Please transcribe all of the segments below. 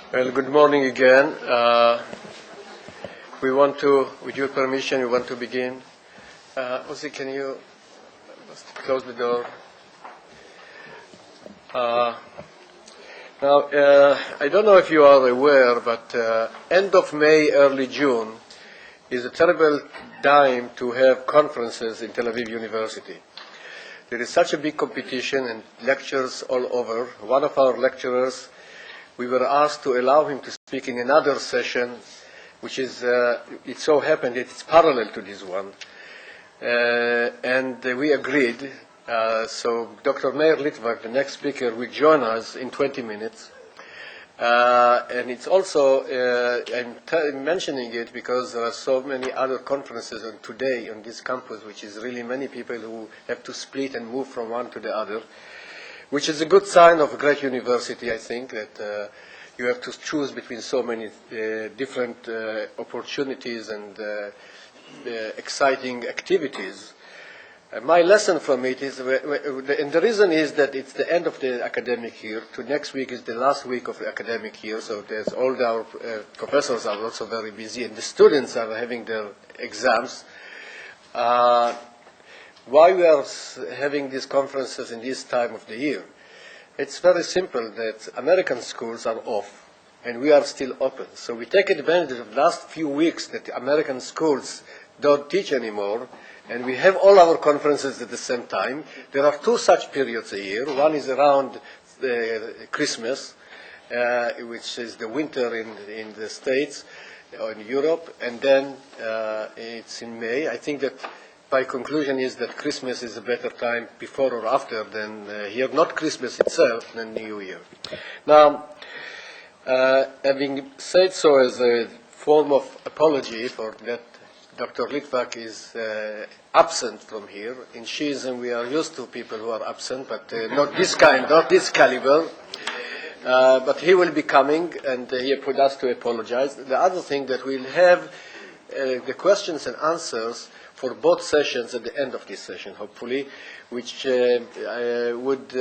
Well, good morning again. We want to, with your permission, we want to begin. Ozzy, can you close the door? Now, I don't know if you are aware, but end of May, early June is a terrible time to have conferences in Tel Aviv University. There is such a big competition and lectures all over. One of our lecturers, we were asked to allow him to speak in another session, which is, it so happened that it's parallel to this one. And we agreed. So Dr. Meir Litvak, the next speaker, will join us in 20 minutes. And it's also, I'm mentioning it because there are so many other conferences today on this campus, which is really many people who have to split and move from one to the other, which is a good sign of a great university, I think, that you have to choose between so many different opportunities and exciting activities. My lesson from it is, and the reason is that it's the end of the academic year. Next week is the last week of the academic year, so there's all our professors are also very busy, and the students are having their exams. Why we are having these conferences in this time of the year? It's very simple that American schools are off, and we are still open. So we take advantage of the last few weeks that the American schools don't teach anymore, and we have all our conferences at the same time. There are two such periods a year. One is around Christmas, which is the winter in the States or in Europe, and then it's in May. I think that my conclusion is that Christmas is a better time before or after than here, not Christmas itself, than New Year. Now, having said so as a form of apology for that, Dr. Litvak is absent from here. In Shiism, we are used to people who are absent, but not this kind, not this caliber. But he will be coming, and he put us to apologize. The other thing that we'll have the questions and answers for both sessions at the end of this session, hopefully, which would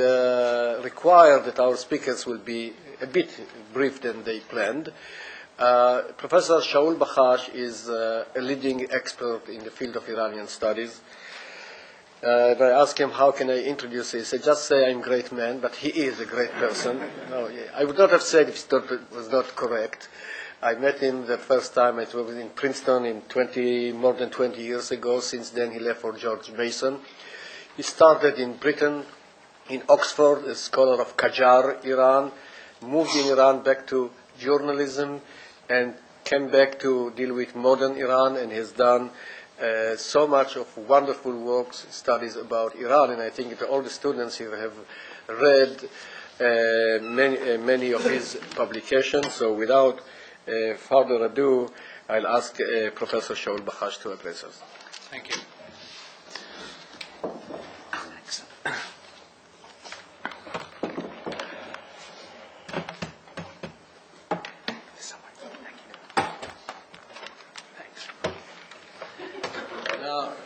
require that our speakers will be a bit brief than they planned. Professor Shaul Bakhash is a leading expert in the field of Iranian studies. And I asked him, how can I introduce him? He said, just say I'm a great man, but he is a great person. No, I would not have said if it was not correct. I met him the first time, it was in Princeton more than 20 years ago. Since then, he left for George Mason. He started in Britain, in Oxford, a scholar of Qajar, Iran, moved in Iran back to journalism, and came back to deal with modern Iran, and has done so much of wonderful works, studies about Iran, and I think that all the students here have read many of his publications. So without further ado, I'll ask Professor Shaul Bakhash to address us. Thank you.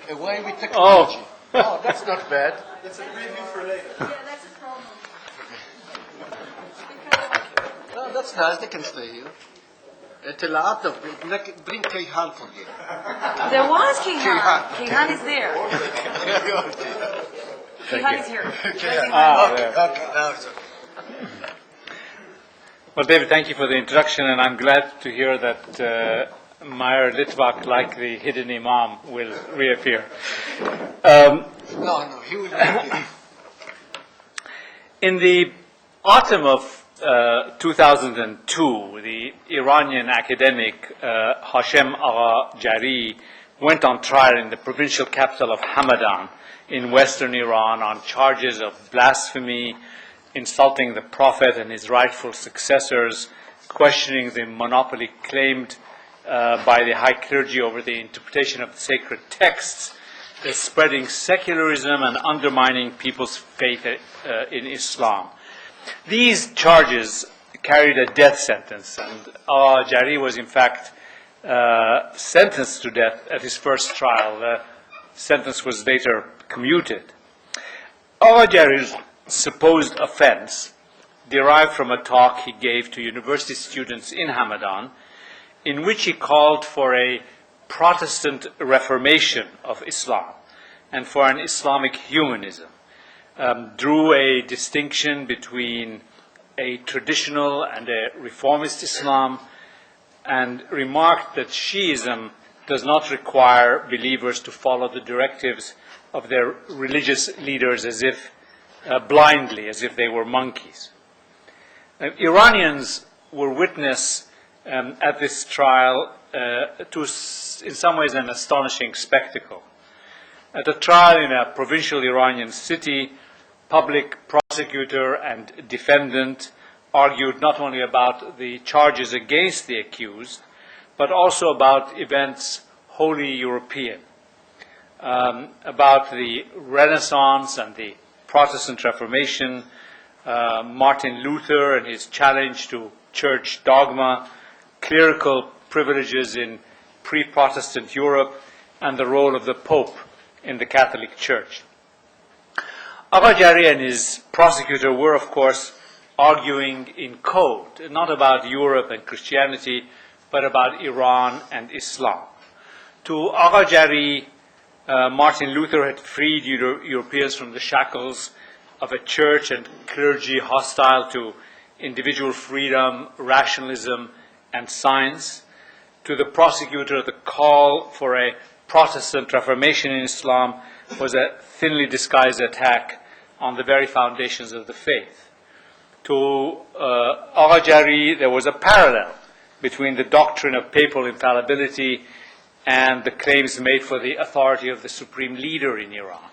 Away with technology. Oh, that's not bad. That's a preview for later. Yeah, that's a problem. Oh, that's nice. They can stay here. Bring Kayhan for you. There was Kayhan. Kayhan is there. Kayhan is here. Okay, now it's okay. Well, David, thank you for the introduction, and I'm glad to hear that Meir Litvak, like the hidden imam, will reappear. No, he will reappear. In the autumn of 2002, the Iranian academic Hashem Agha Jari went on trial in the provincial capital of Hamadan in western Iran on charges of blasphemy, insulting the Prophet and his rightful successors, questioning the monopoly claimed by the high clergy over the interpretation of the sacred texts, spreading secularism and undermining people's faith in Islam. These charges carried a death sentence, and Jari was in fact sentenced to death at his first trial. The sentence was later commuted. Jari's supposed offense derived from a talk he gave to university students in Hamadan, in which he called for a Protestant reformation of Islam and for an Islamic humanism, drew a distinction between a traditional and a reformist Islam, and remarked that Shiism does not require believers to follow the directives of their religious leaders as if blindly, as if they were monkeys. Iranians were witness at this trial to, in some ways, an astonishing spectacle. At a trial in a provincial Iranian city, public prosecutor and defendant argued not only about the charges against the accused, but also about events wholly European, about the Renaissance and the Protestant Reformation, Martin Luther and his challenge to church dogma, clerical privileges in pre-Protestant Europe, and the role of the Pope in the Catholic Church. Agha Jari and his prosecutor were, of course, arguing in code, not about Europe and Christianity, but about Iran and Islam. To Agha Jari, Martin Luther had freed Europeans from the shackles of a church and clergy hostile to individual freedom, rationalism, and science. To the prosecutor, the call for a Protestant Reformation in Islam was a thinly disguised attack on the very foundations of the faith. To Agha Jari, there was a parallel between the doctrine of papal infallibility and the claims made for the authority of the supreme leader in Iran.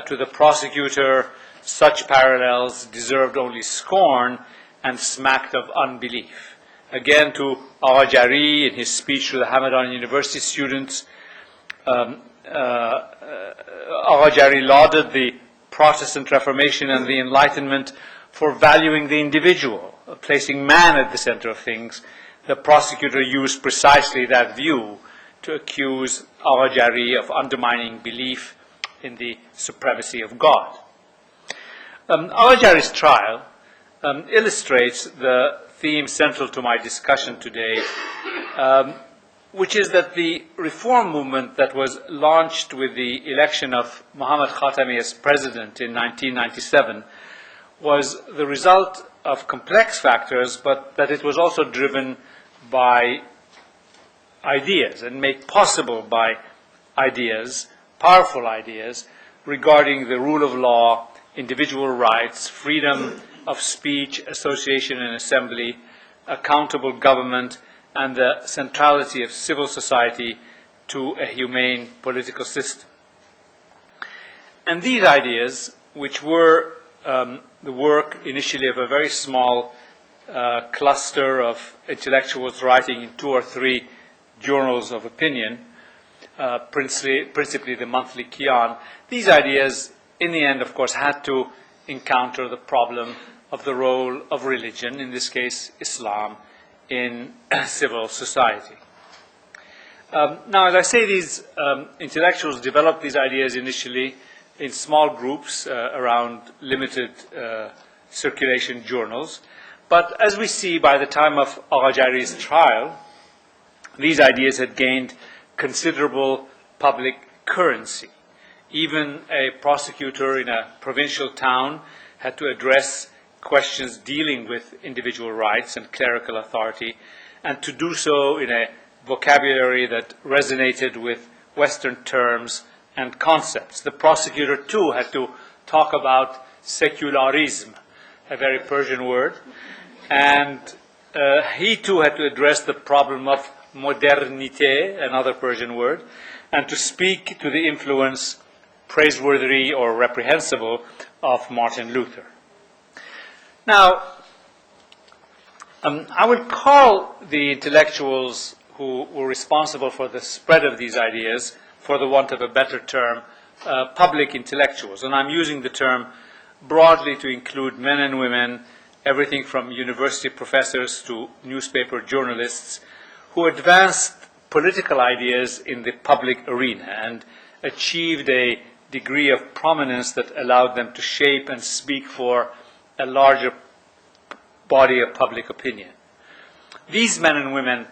To the prosecutor, such parallels deserved only scorn and smacked of unbelief. Again, to Agha Jari, in his speech to the Hamadan University students, Agha Jari lauded the Protestant Reformation and the Enlightenment for valuing the individual, placing man at the center of things. The prosecutor used precisely that view to accuse Agha Jari of undermining belief in the supremacy of God. Agha Jari's trial illustrates the theme central to my discussion today, which is that the reform movement that was launched with the election of Mohammad Khatami as president in 1997 was the result of complex factors, but that it was also driven by ideas and made possible by ideas, powerful ideas, regarding the rule of law, individual rights, freedom of speech, association and assembly, accountable government, and the centrality of civil society to a humane political system. And these ideas, which were the work initially of a very small cluster of intellectuals writing in 2 or 3 journals of opinion, principally the monthly Kian, these ideas, in the end, of course, had to encounter the problem of the role of religion, in this case Islam, in civil society. Now, as I say, these intellectuals developed these ideas initially in small groups around limited circulation journals. But as we see, by the time of Agha Jari's trial, these ideas had gained considerable public currency. Even a prosecutor in a provincial town had to address questions dealing with individual rights and clerical authority, and to do so in a vocabulary that resonated with Western terms and concepts. The prosecutor, too, had to talk about secularism, a very Persian word, and he, too, had to address the problem of modernité, another Persian word, and to speak to the influence, praiseworthy or reprehensible, of Martin Luther. Now, I would call the intellectuals who were responsible for the spread of these ideas, for the want of a better term, public intellectuals. And I'm using the term broadly to include men and women, everything from university professors to newspaper journalists, who advanced political ideas in the public arena and achieved a degree of prominence that allowed them to shape and speak for a larger body of public opinion. These men and women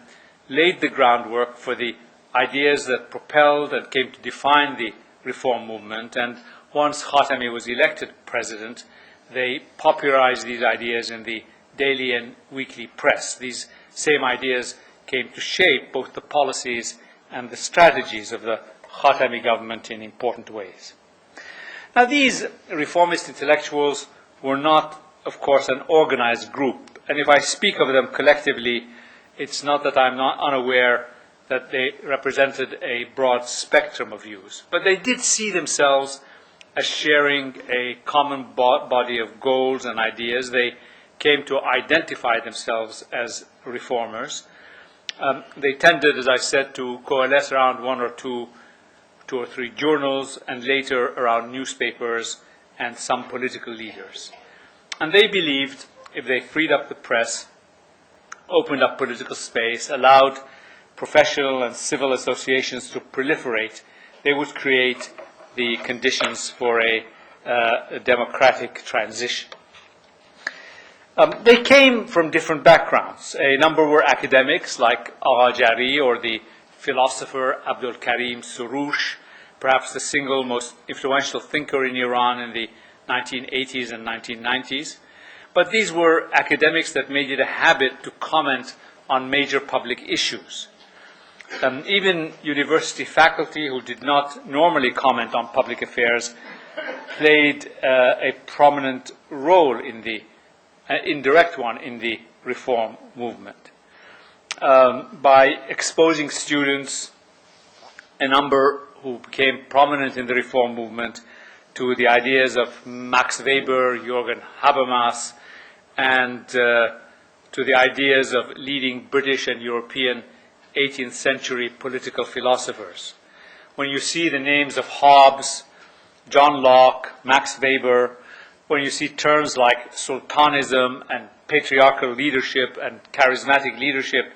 laid the groundwork for the ideas that propelled and came to define the reform movement, and once Khatami was elected president, they popularized these ideas in the daily and weekly press. These same ideas came to shape both the policies and the strategies of the Khatami government in important ways. Now, these reformist intellectuals were not, of course, an organized group, and if I speak of them collectively, it's not that I'm not unaware that they represented a broad spectrum of views, but they did see themselves as sharing a common body of goals and ideas. They came to identify themselves as reformers. They tended, as I said, to coalesce around two or three journals, and later around newspapers and some political leaders. And they believed if they freed up the press, opened up political space, allowed professional and civil associations to proliferate, they would create the conditions for a democratic transition. They came from different backgrounds. A number were academics like Agha Jari or the philosopher Abdul Karim Soroush, perhaps the single most influential thinker in Iran in the 1980s and 1990s. But these were academics that made it a habit to comment on major public issues. Even university faculty who did not normally comment on public affairs played a prominent role in the indirect one in the reform movement. By exposing students, a number who became prominent in the reform movement, to the ideas of Max Weber, Jürgen Habermas, and to the ideas of leading British and European 18th century political philosophers. When you see the names of Hobbes, John Locke, Max Weber, when you see terms like sultanism and patriarchal leadership and charismatic leadership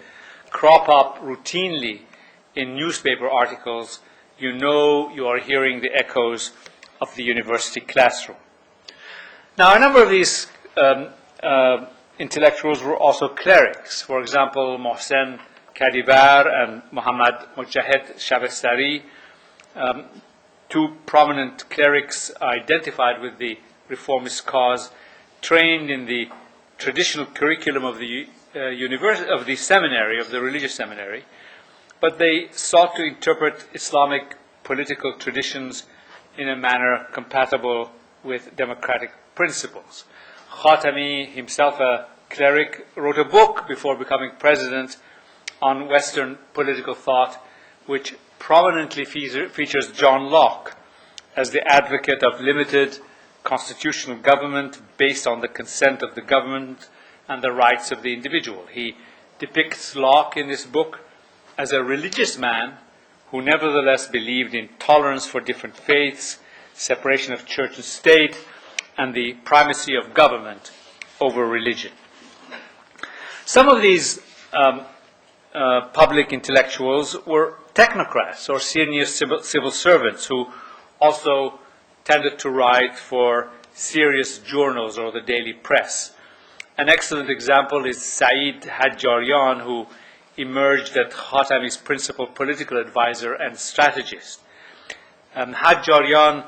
crop up routinely in newspaper articles, you know you are hearing the echoes of the university classroom. Now, a number of these intellectuals were also clerics. For example, Mohsen Kadibar and Muhammad Mujahid Shabestari, two prominent clerics identified with the reformist cause, trained in the traditional curriculum of the seminary, of the religious seminary, but they sought to interpret Islamic political traditions in a manner compatible with democratic principles. Khatami, himself a cleric, wrote a book before becoming president on Western political thought, which prominently features John Locke as the advocate of limited constitutional government based on the consent of the government and the rights of the individual. He depicts Locke in this book as a religious man who nevertheless believed in tolerance for different faiths, separation of church and state, and the primacy of government over religion. Some of these public intellectuals were technocrats or senior civil servants who also tended to write for serious journals or the daily press. An excellent example is Saeed Hajjarian, who emerged as Khatami's principal political advisor and strategist. Hajjarian,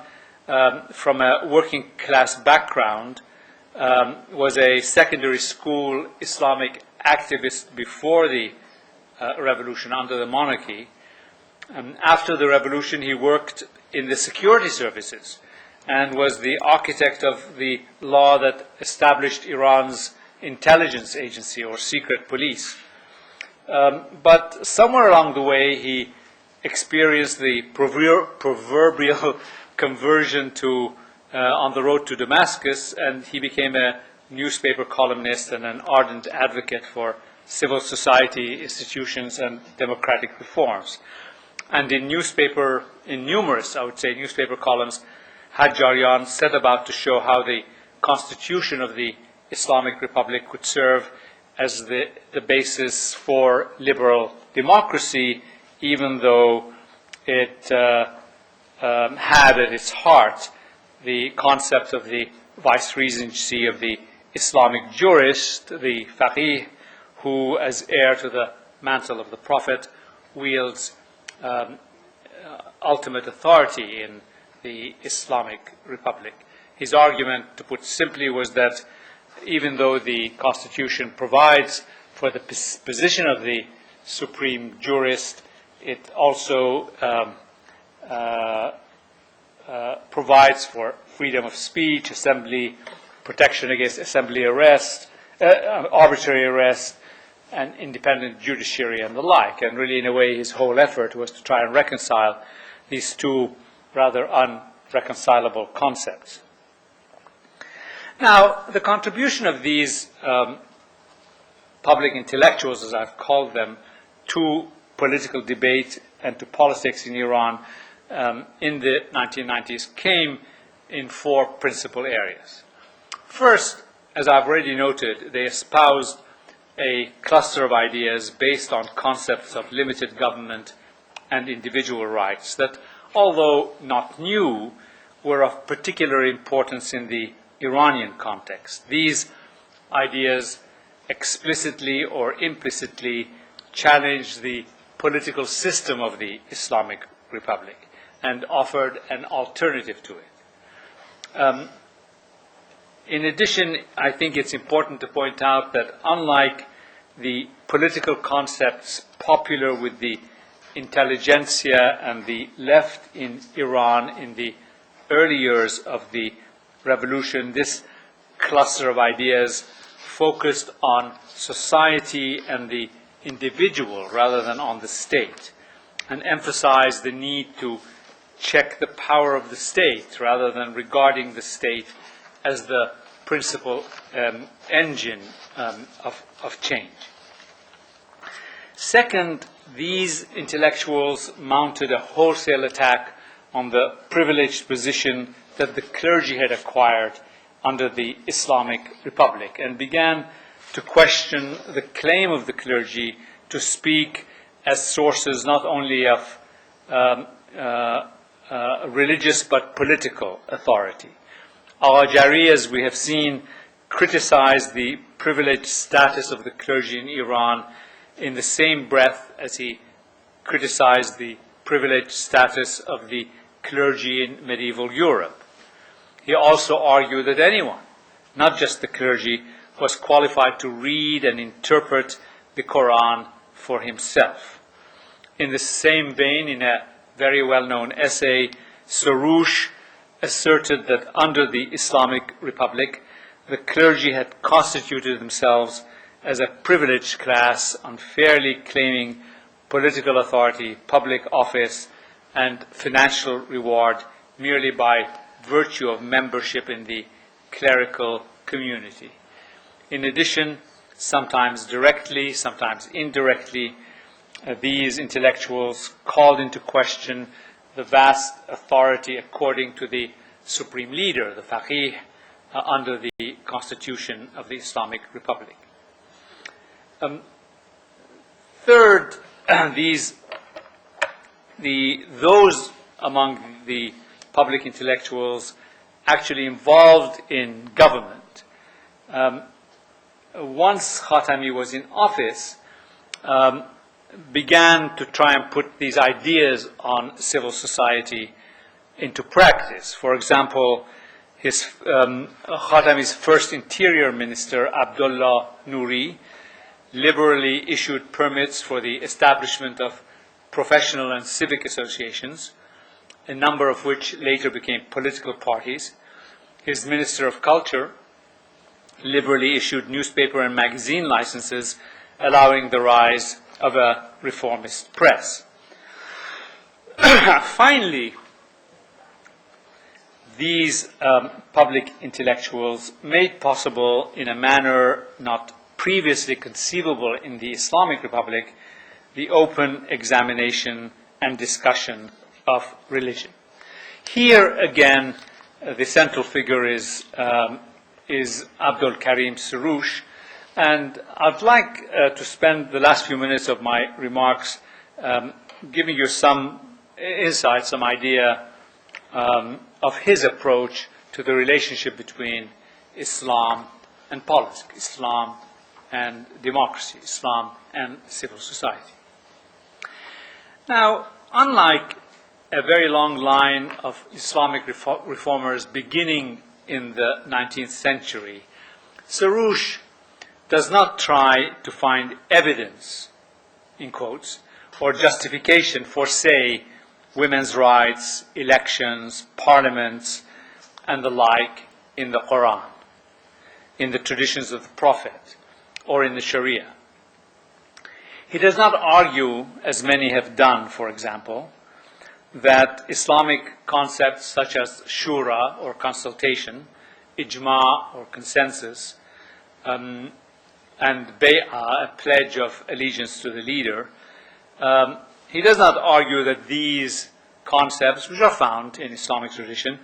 from a working class background, was a secondary school Islamic activist before the revolution, under the monarchy. After the revolution, he worked in the security services and was the architect of the law that established Iran's intelligence agency or secret police. But somewhere along the way, he experienced the proverbial conversion to on the road to Damascus, and he became a newspaper columnist and an ardent advocate for civil society institutions and democratic reforms. And in numerous, I would say, newspaper columns, Hajjarian set about to show how the constitution of the Islamic Republic could serve as the basis for liberal democracy, even though it had at its heart the concept of the vice-regency of the Islamic jurist, the Faegheh, who, as heir to the mantle of the Prophet, wields ultimate authority in the Islamic Republic. His argument, to put simply, was that even though the Constitution provides for the position of the supreme jurist, it also provides for freedom of speech, assembly, protection against assembly arrest, arbitrary arrest, and independent judiciary and the like. And really, in a way, his whole effort was to try and reconcile these two rather unreconcilable concepts. Now, the contribution of these public intellectuals, as I've called them, to political debate and to politics in Iran in the 1990s came in four principal areas. First, as I've already noted, they espoused a cluster of ideas based on concepts of limited government and individual rights that, although not new, were of particular importance in the Iranian context. These ideas explicitly or implicitly challenged the political system of the Islamic Republic and offered an alternative to it. In addition, I think it's important to point out that unlike the political concepts popular with the intelligentsia and the left in Iran in the early years of the revolution, this cluster of ideas focused on society and the individual rather than on the state, and emphasized the need to check the power of the state rather than regarding the state as the principal engine of change. Second, these intellectuals mounted a wholesale attack on the privileged position that the clergy had acquired under the Islamic Republic and began to question the claim of the clergy to speak as sources not only of religious but political authority. Al-Jari, as we have seen, criticized the privileged status of the clergy in Iran in the same breath as he criticized the privileged status of the clergy in medieval Europe. He also argued that anyone, not just the clergy, was qualified to read and interpret the Quran for himself. In the same vein, in a very well-known essay, Soroush asserted that under the Islamic Republic, the clergy had constituted themselves as a privileged class, unfairly claiming political authority, public office, and financial reward merely by virtue of membership in the clerical community. In addition, sometimes directly, sometimes indirectly, these intellectuals called into question the vast authority according to the supreme leader, the Faegheh, under the Constitution of the Islamic Republic. Third, those among the public intellectuals actually involved in government, once Khatami was in office, began to try and put these ideas on civil society into practice. For example, Khatami's first interior minister, Abdullah Nouri, liberally issued permits for the establishment of professional and civic associations, a number of which later became political parties. His Minister of Culture liberally issued newspaper and magazine licenses, allowing the rise of a reformist press. Finally, these public intellectuals made possible, in a manner not previously conceivable in the Islamic Republic, the open examination and discussion of religion. Here again, the central figure is Abdul Karim Soroush, and I'd like to spend the last few minutes of my remarks giving you some insight, some idea of his approach to the relationship between Islam and politic, Islam and democracy, Islam and civil society. Now, unlike a very long line of Islamic reformers beginning in the 19th century, Soroush does not try to find evidence, in quotes, or justification for, say, women's rights, elections, parliaments, and the like in the Quran, in the traditions of the Prophet, or in the Sharia. He does not argue, as many have done, for example, that Islamic concepts such as shura, or consultation, ijma, or consensus, and bay'ah, a pledge of allegiance to the leader, he does not argue that these concepts, which are found in Islamic tradition,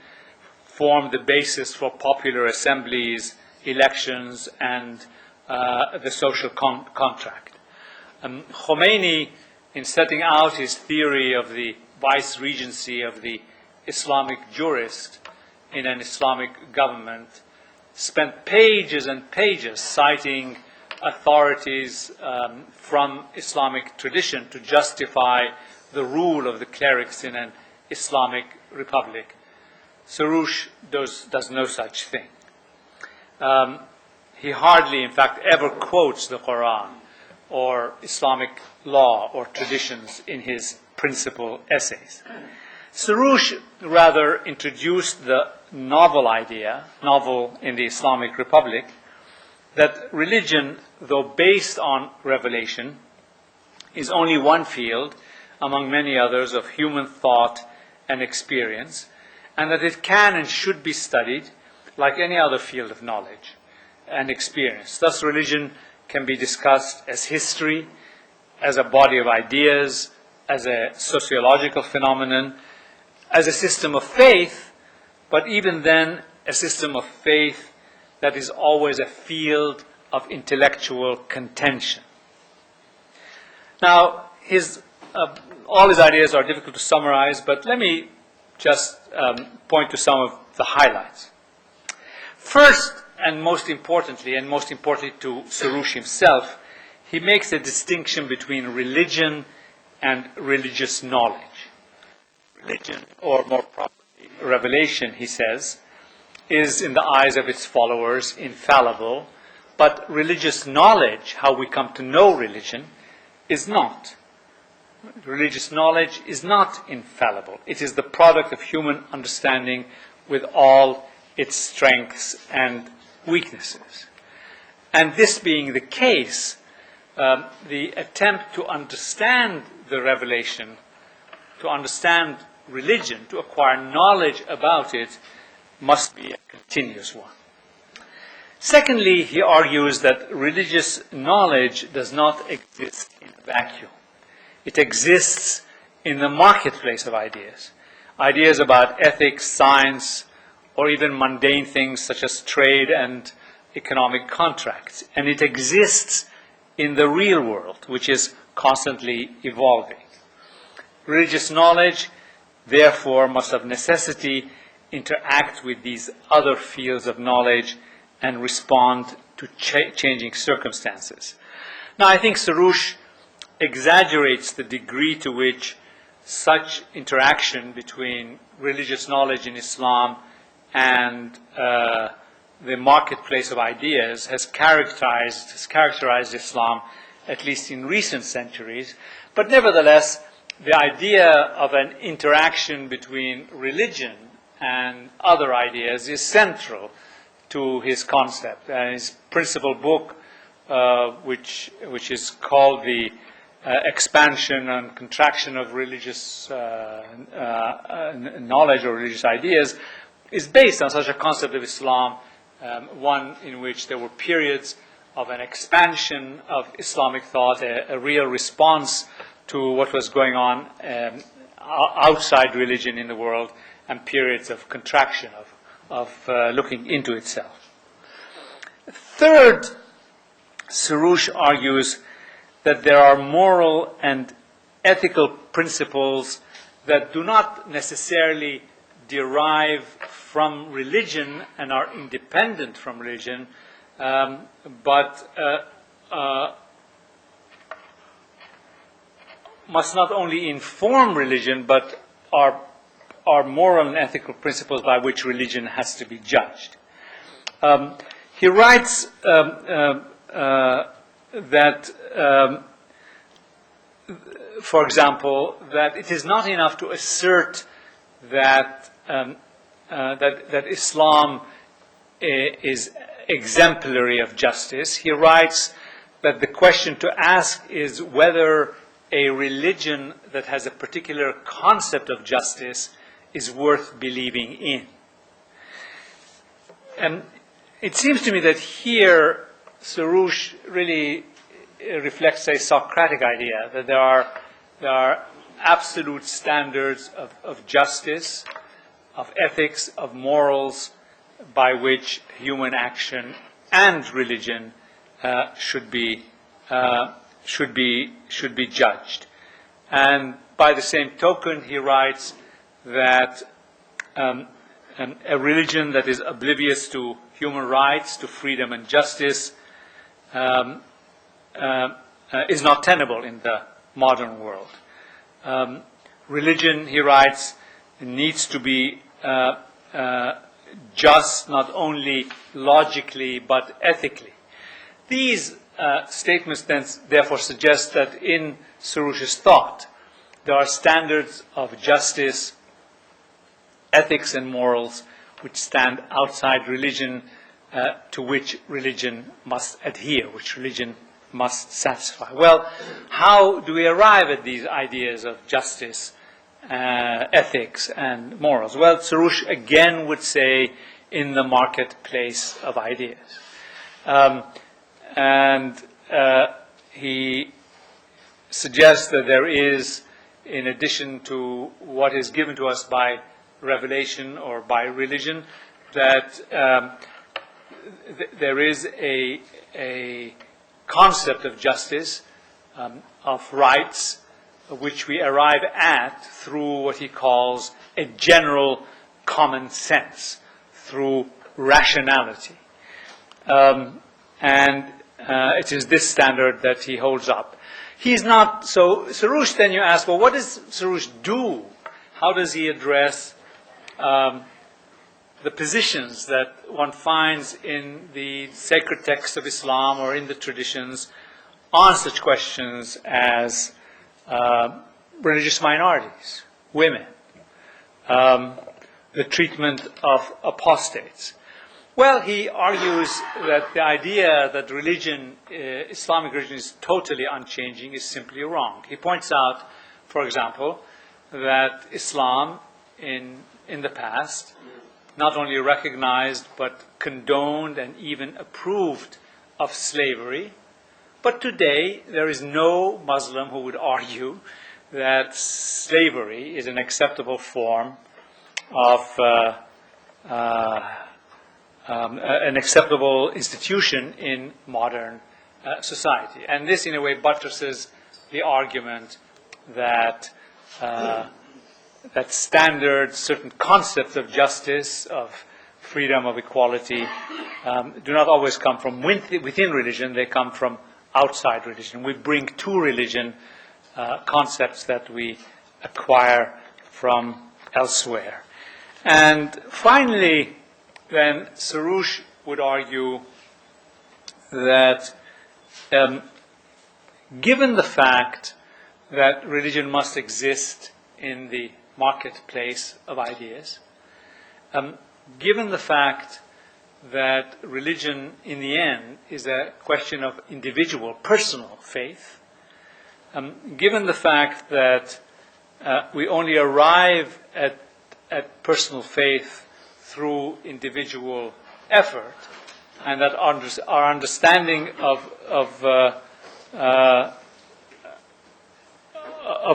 form the basis for popular assemblies, elections, and the social contract. Khomeini, in setting out his theory of the vice-regency of the Islamic jurist in an Islamic government, spent pages and pages citing authorities from Islamic tradition to justify the rule of the clerics in an Islamic republic. Soroush does no such thing. He hardly, in fact, ever quotes the Quran or Islamic law or traditions in his principal essays. Soroush rather introduced the novel in the Islamic Republic, that religion, though based on revelation, is only one field among many others of human thought and experience, and that it can and should be studied like any other field of knowledge and experience. Thus, religion can be discussed as history, as a body of ideas, as a sociological phenomenon, as a system of faith, but even then, a system of faith that is always a field of intellectual contention. Now, all his ideas are difficult to summarize, but let me just point to some of the highlights. First, and most importantly to Soroush himself, he makes a distinction between religion and religious knowledge. Religion, or more properly, revelation, he says, is in the eyes of its followers infallible, but religious knowledge, how we come to know religion, is not. Religious knowledge is not infallible. It is the product of human understanding with all its strengths and weaknesses. And this being the case, the attempt to understand the revelation, to understand religion, to acquire knowledge about it, must be a continuous one. Secondly, he argues that religious knowledge does not exist in a vacuum. It exists in the marketplace of ideas. Ideas about ethics, science, or even mundane things such as trade and economic contracts. And it exists in the real world, which is constantly evolving. Religious knowledge, therefore, must of necessity interact with these other fields of knowledge and respond to changing circumstances. Now, I think Soroush exaggerates the degree to which such interaction between religious knowledge in Islam and the marketplace of ideas has characterized Islam, at least in recent centuries. But nevertheless, the idea of an interaction between religion and other ideas is central to his concept. His principal book, which is called the Expansion and Contraction of Religious Knowledge or Religious Ideas, is based on such a concept of Islam, one in which there were periods of an expansion of Islamic thought, a real response to what was going on outside religion in the world, and periods of contraction, of looking into itself. Third, Soroush argues that there are moral and ethical principles that do not necessarily derive from religion and are independent from religion, but must not only inform religion, but are moral and ethical principles by which religion has to be judged. He writes that, for example, that it is not enough to assert that that Islam is exemplary of justice. He writes that the question to ask is whether a religion that has a particular concept of justice is worth believing in. And it seems to me that here Soroush really reflects a Socratic idea, that there are absolute standards of justice, of ethics, of morals, by which human action and religion should be judged. And by the same token, he writes that a religion that is oblivious to human rights, to freedom and justice, is not tenable in the modern world. Religion, he writes, needs to be just not only logically but ethically. These statements then therefore suggest that in Soroush's thought there are standards of justice, ethics and morals which stand outside religion, to which religion must adhere, which religion must satisfy. Well, how do we arrive at these ideas of justice, ethics and morals? Well, Soroush again would say in the marketplace of ideas. And he suggests that there is, in addition to what is given to us by revelation or by religion, that there is a concept of justice, of rights, which we arrive at through what he calls a general common sense, through rationality. And it is this standard that he holds up. He's not, so Soroush, then you ask, well, what does Soroush do? How does he address the positions that one finds in the sacred texts of Islam or in the traditions on such questions as religious minorities, women, the treatment of apostates? Well, he argues that the idea that religion, Islamic religion, is totally unchanging is simply wrong. He points out, for example, that Islam in the past not only recognized but condoned and even approved of slavery, but today there is no Muslim who would argue that slavery is an acceptable form of an acceptable institution in modern society. And this, in a way, buttresses the argument that that standards, certain concepts of justice, of freedom, of equality, do not always come from within religion, they come from outside religion. We bring to religion concepts that we acquire from elsewhere. And finally, then, Soroush would argue that given the fact that religion must exist in the marketplace of ideas, given the fact that religion in the end is a question of individual, personal faith, given the fact that we only arrive at personal faith through individual effort, and that our understanding of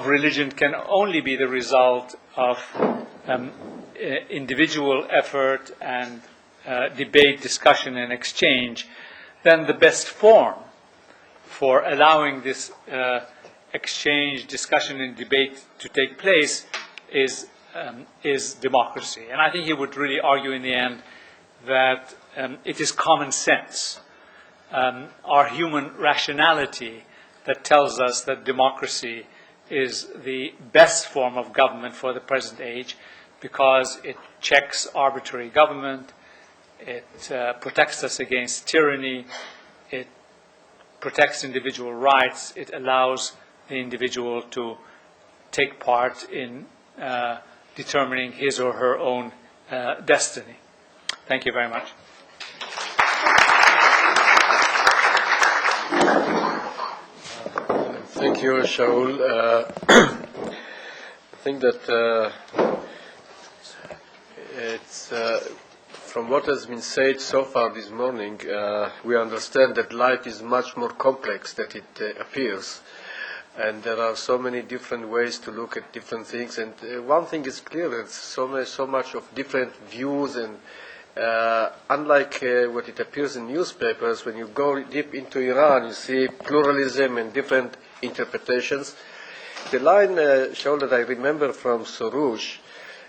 religion can only be the result of individual effort and debate, discussion, and exchange, then the best form for allowing this exchange, discussion, and debate to take place is democracy. And I think he would really argue in the end that it is common sense our human rationality that tells us that democracy is the best form of government for the present age because it checks arbitrary government, it protects us against tyranny, it protects individual rights, it allows the individual to take part in determining his or her own destiny. Thank you very much. Thank you, Shaul. I think that it's from what has been said so far this morning, we understand that life is much more complex than it appears. And there are so many different ways to look at different things. And one thing is clear, there's so much of different views. And unlike what it appears in newspapers, when you go deep into Iran, you see pluralism and different interpretations. The line, Shaul, that I remember from Soroush,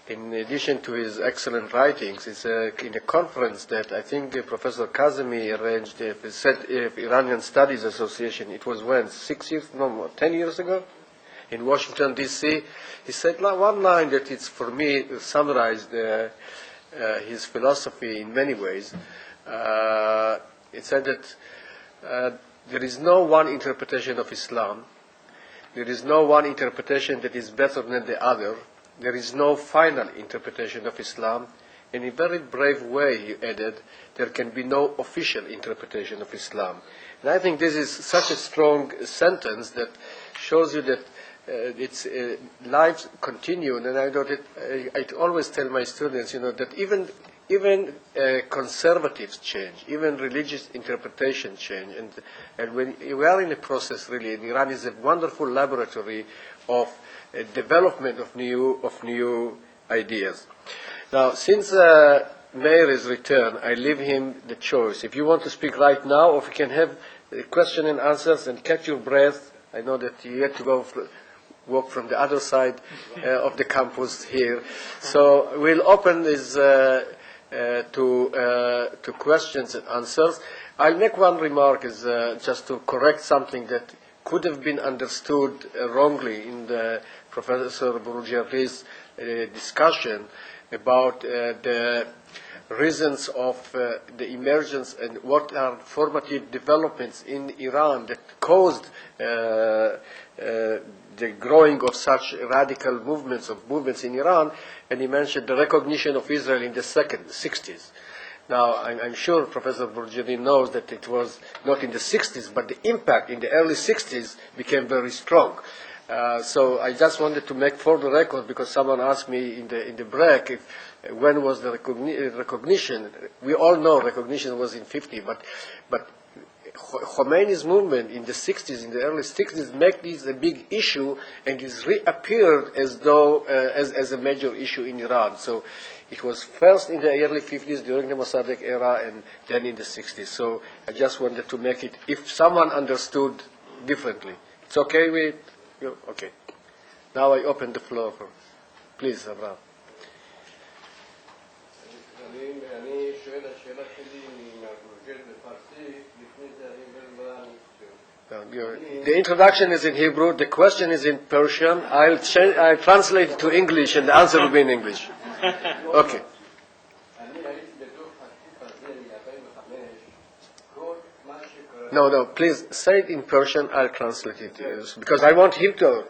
in addition to his excellent writings, is in a conference that I think Professor Kazemi arranged, Iranian Studies Association. It was when, 6 years, no more, 10 years ago, in Washington, D.C. He said one line that it's, for me, summarized his philosophy in many ways. It said that there is no one interpretation of Islam. There is no one interpretation that is better than the other. There is no final interpretation of Islam. In a very brave way, he added, there can be no official interpretation of Islam. And I think this is such a strong sentence that shows you that its lives continue. And I know that I always tell my students, that even conservatives change, even religious interpretation change. And when we are in a process, really, and Iran is a wonderful laboratory of development of new ideas. Now, since Meir is returned, I leave him the choice. If you want to speak right now, or if you can have question and answers and catch your breath. I know that you had to walk from the other side of the campus here. So we'll open this to questions and answers. I'll make one remark, is just to correct something that could have been understood wrongly in the Professor Bourgia's discussion about the reasons of the emergence and what are formative developments in Iran that caused the growing of such radical movements in Iran, and he mentioned the recognition of Israel in the 60s. Now, I'm sure Professor Bourgier knows that it was not in the 60s, but the impact in the early 60s became very strong. So I just wanted to make for the record, because someone asked me in the break when was the recognition. We all know recognition was in 50, but Khomeini's movement in the 60s, in the early 60s, made this a big issue, and it reappeared as though as a major issue in Iran. So it was first in the early 50s during the Mossadegh era, and then in the 60s. So I just wanted to make it, if someone understood differently. It's okay with you? Okay. Now I open the floor for, please, Abraham. The introduction is in Hebrew, the question is in Persian. I'll translate it to English, and the answer will be in English. Okay. No, please say it in Persian. I'll translate it, because I want him to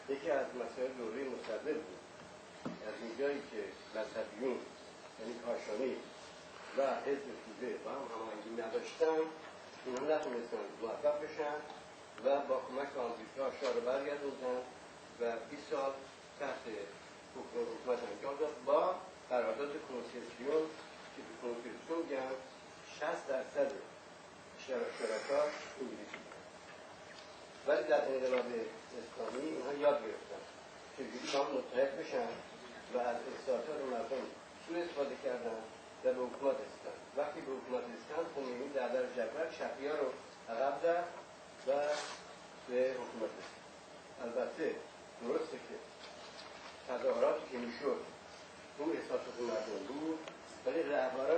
یکی از مسائل دوره مصدق بود. از اینجایی که مذهبیون یعنی کاشانی و حزب توده با هم هماهنگی نداشتن، اینا نتونستن موفق بشن و با کمک آمریکا شاه رو برگردوندن و 20 سال تحت حکومت انجام داد با قرارداد کنسیسیون که تو کنسیسیون میگن 60% شرکاش انگلیسی بود. ولی در انقلاب اسلامی اینها یاد گرفتن چجوری با هم متحد بشن و از اصلاحات مردم سوء استفاده کردن و به حکومت رسیدن. وقتی به حکومت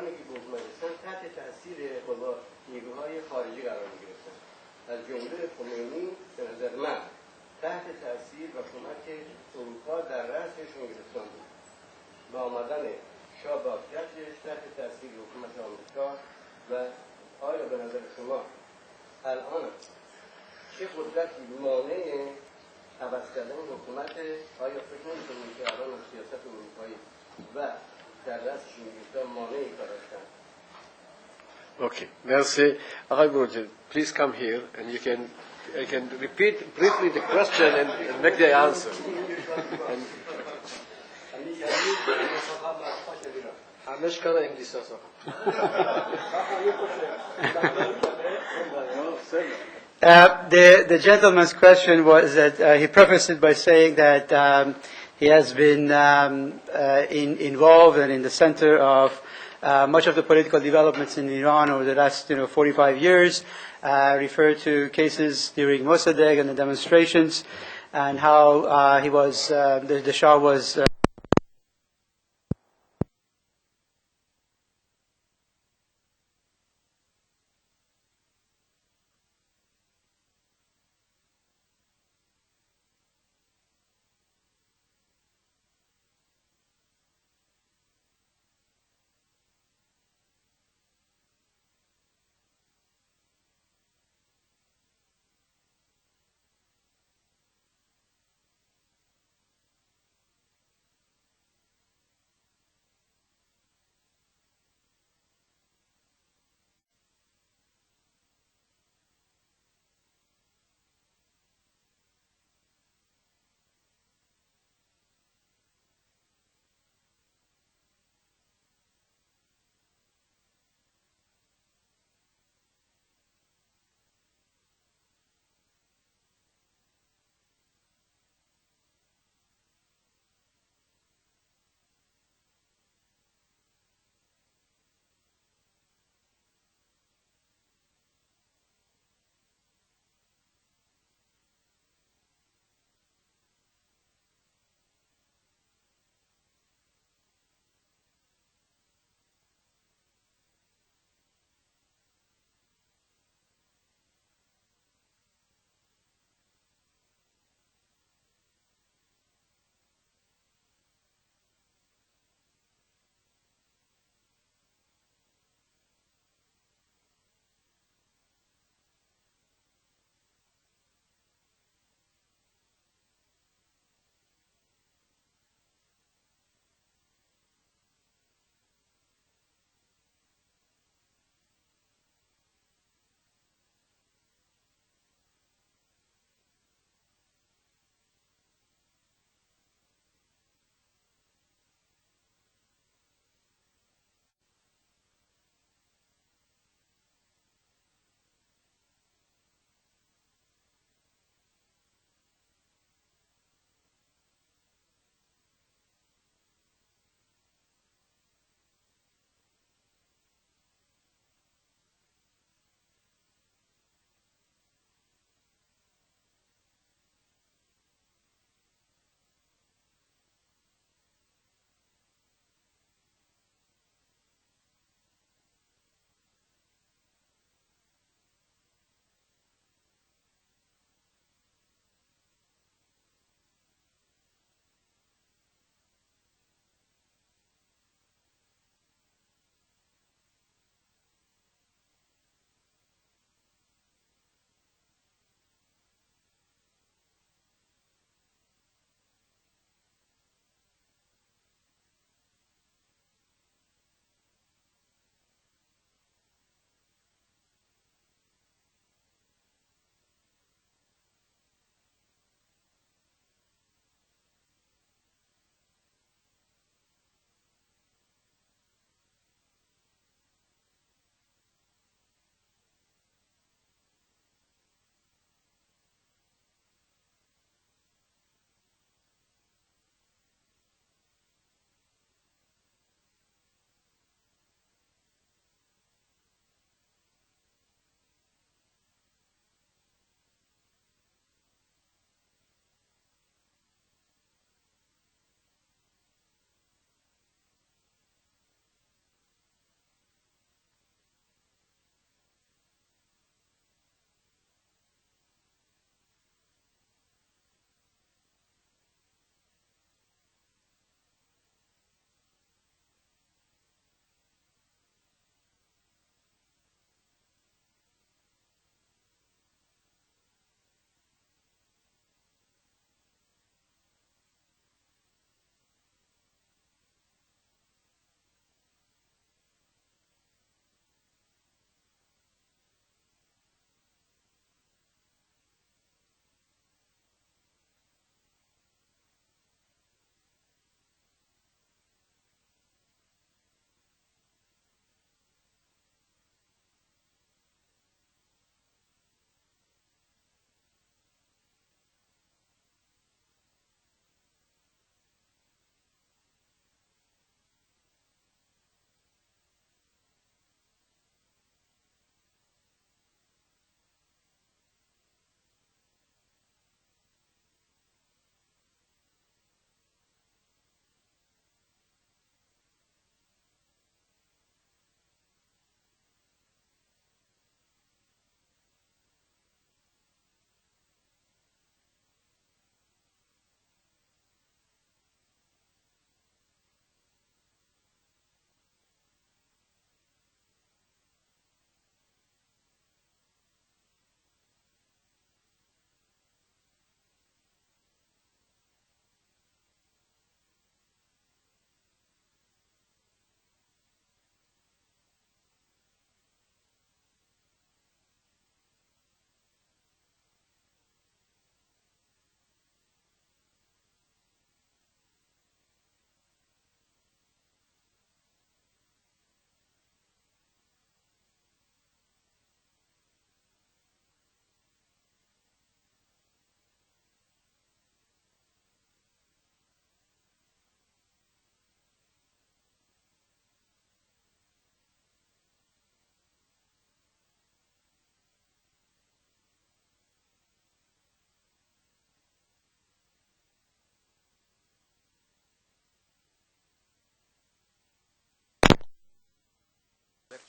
کشورانی که به حکومت رسیدن تحت تاثیر نیروهای خارجی قرار می‌گرفتن. از جمله خمینی به نظر من تحت تاثیر و کمک اروپا در رأسشون گرفتن بود. با آمدن شاه بازگشتش تحت تاثیر حکومت آمریکا و آیا به نظر شما الان چه قدرتی مانع عوض کردن حکومت آیا فکر نمی‌کنید که الان سیاست اروپایی و در رأسشون گرفتن مانعی کاراشتن؟ Okay, merci. Ahai Burj, please come here and you can repeat briefly the question and make the answer. And همش کار انگلیسی هست. The gentleman's question was that he prefaced it by saying that he has been involved and in the center of much of the political developments in Iran over the last 45 years, referred to cases during Mossadegh and the demonstrations, and how he was the Shah was.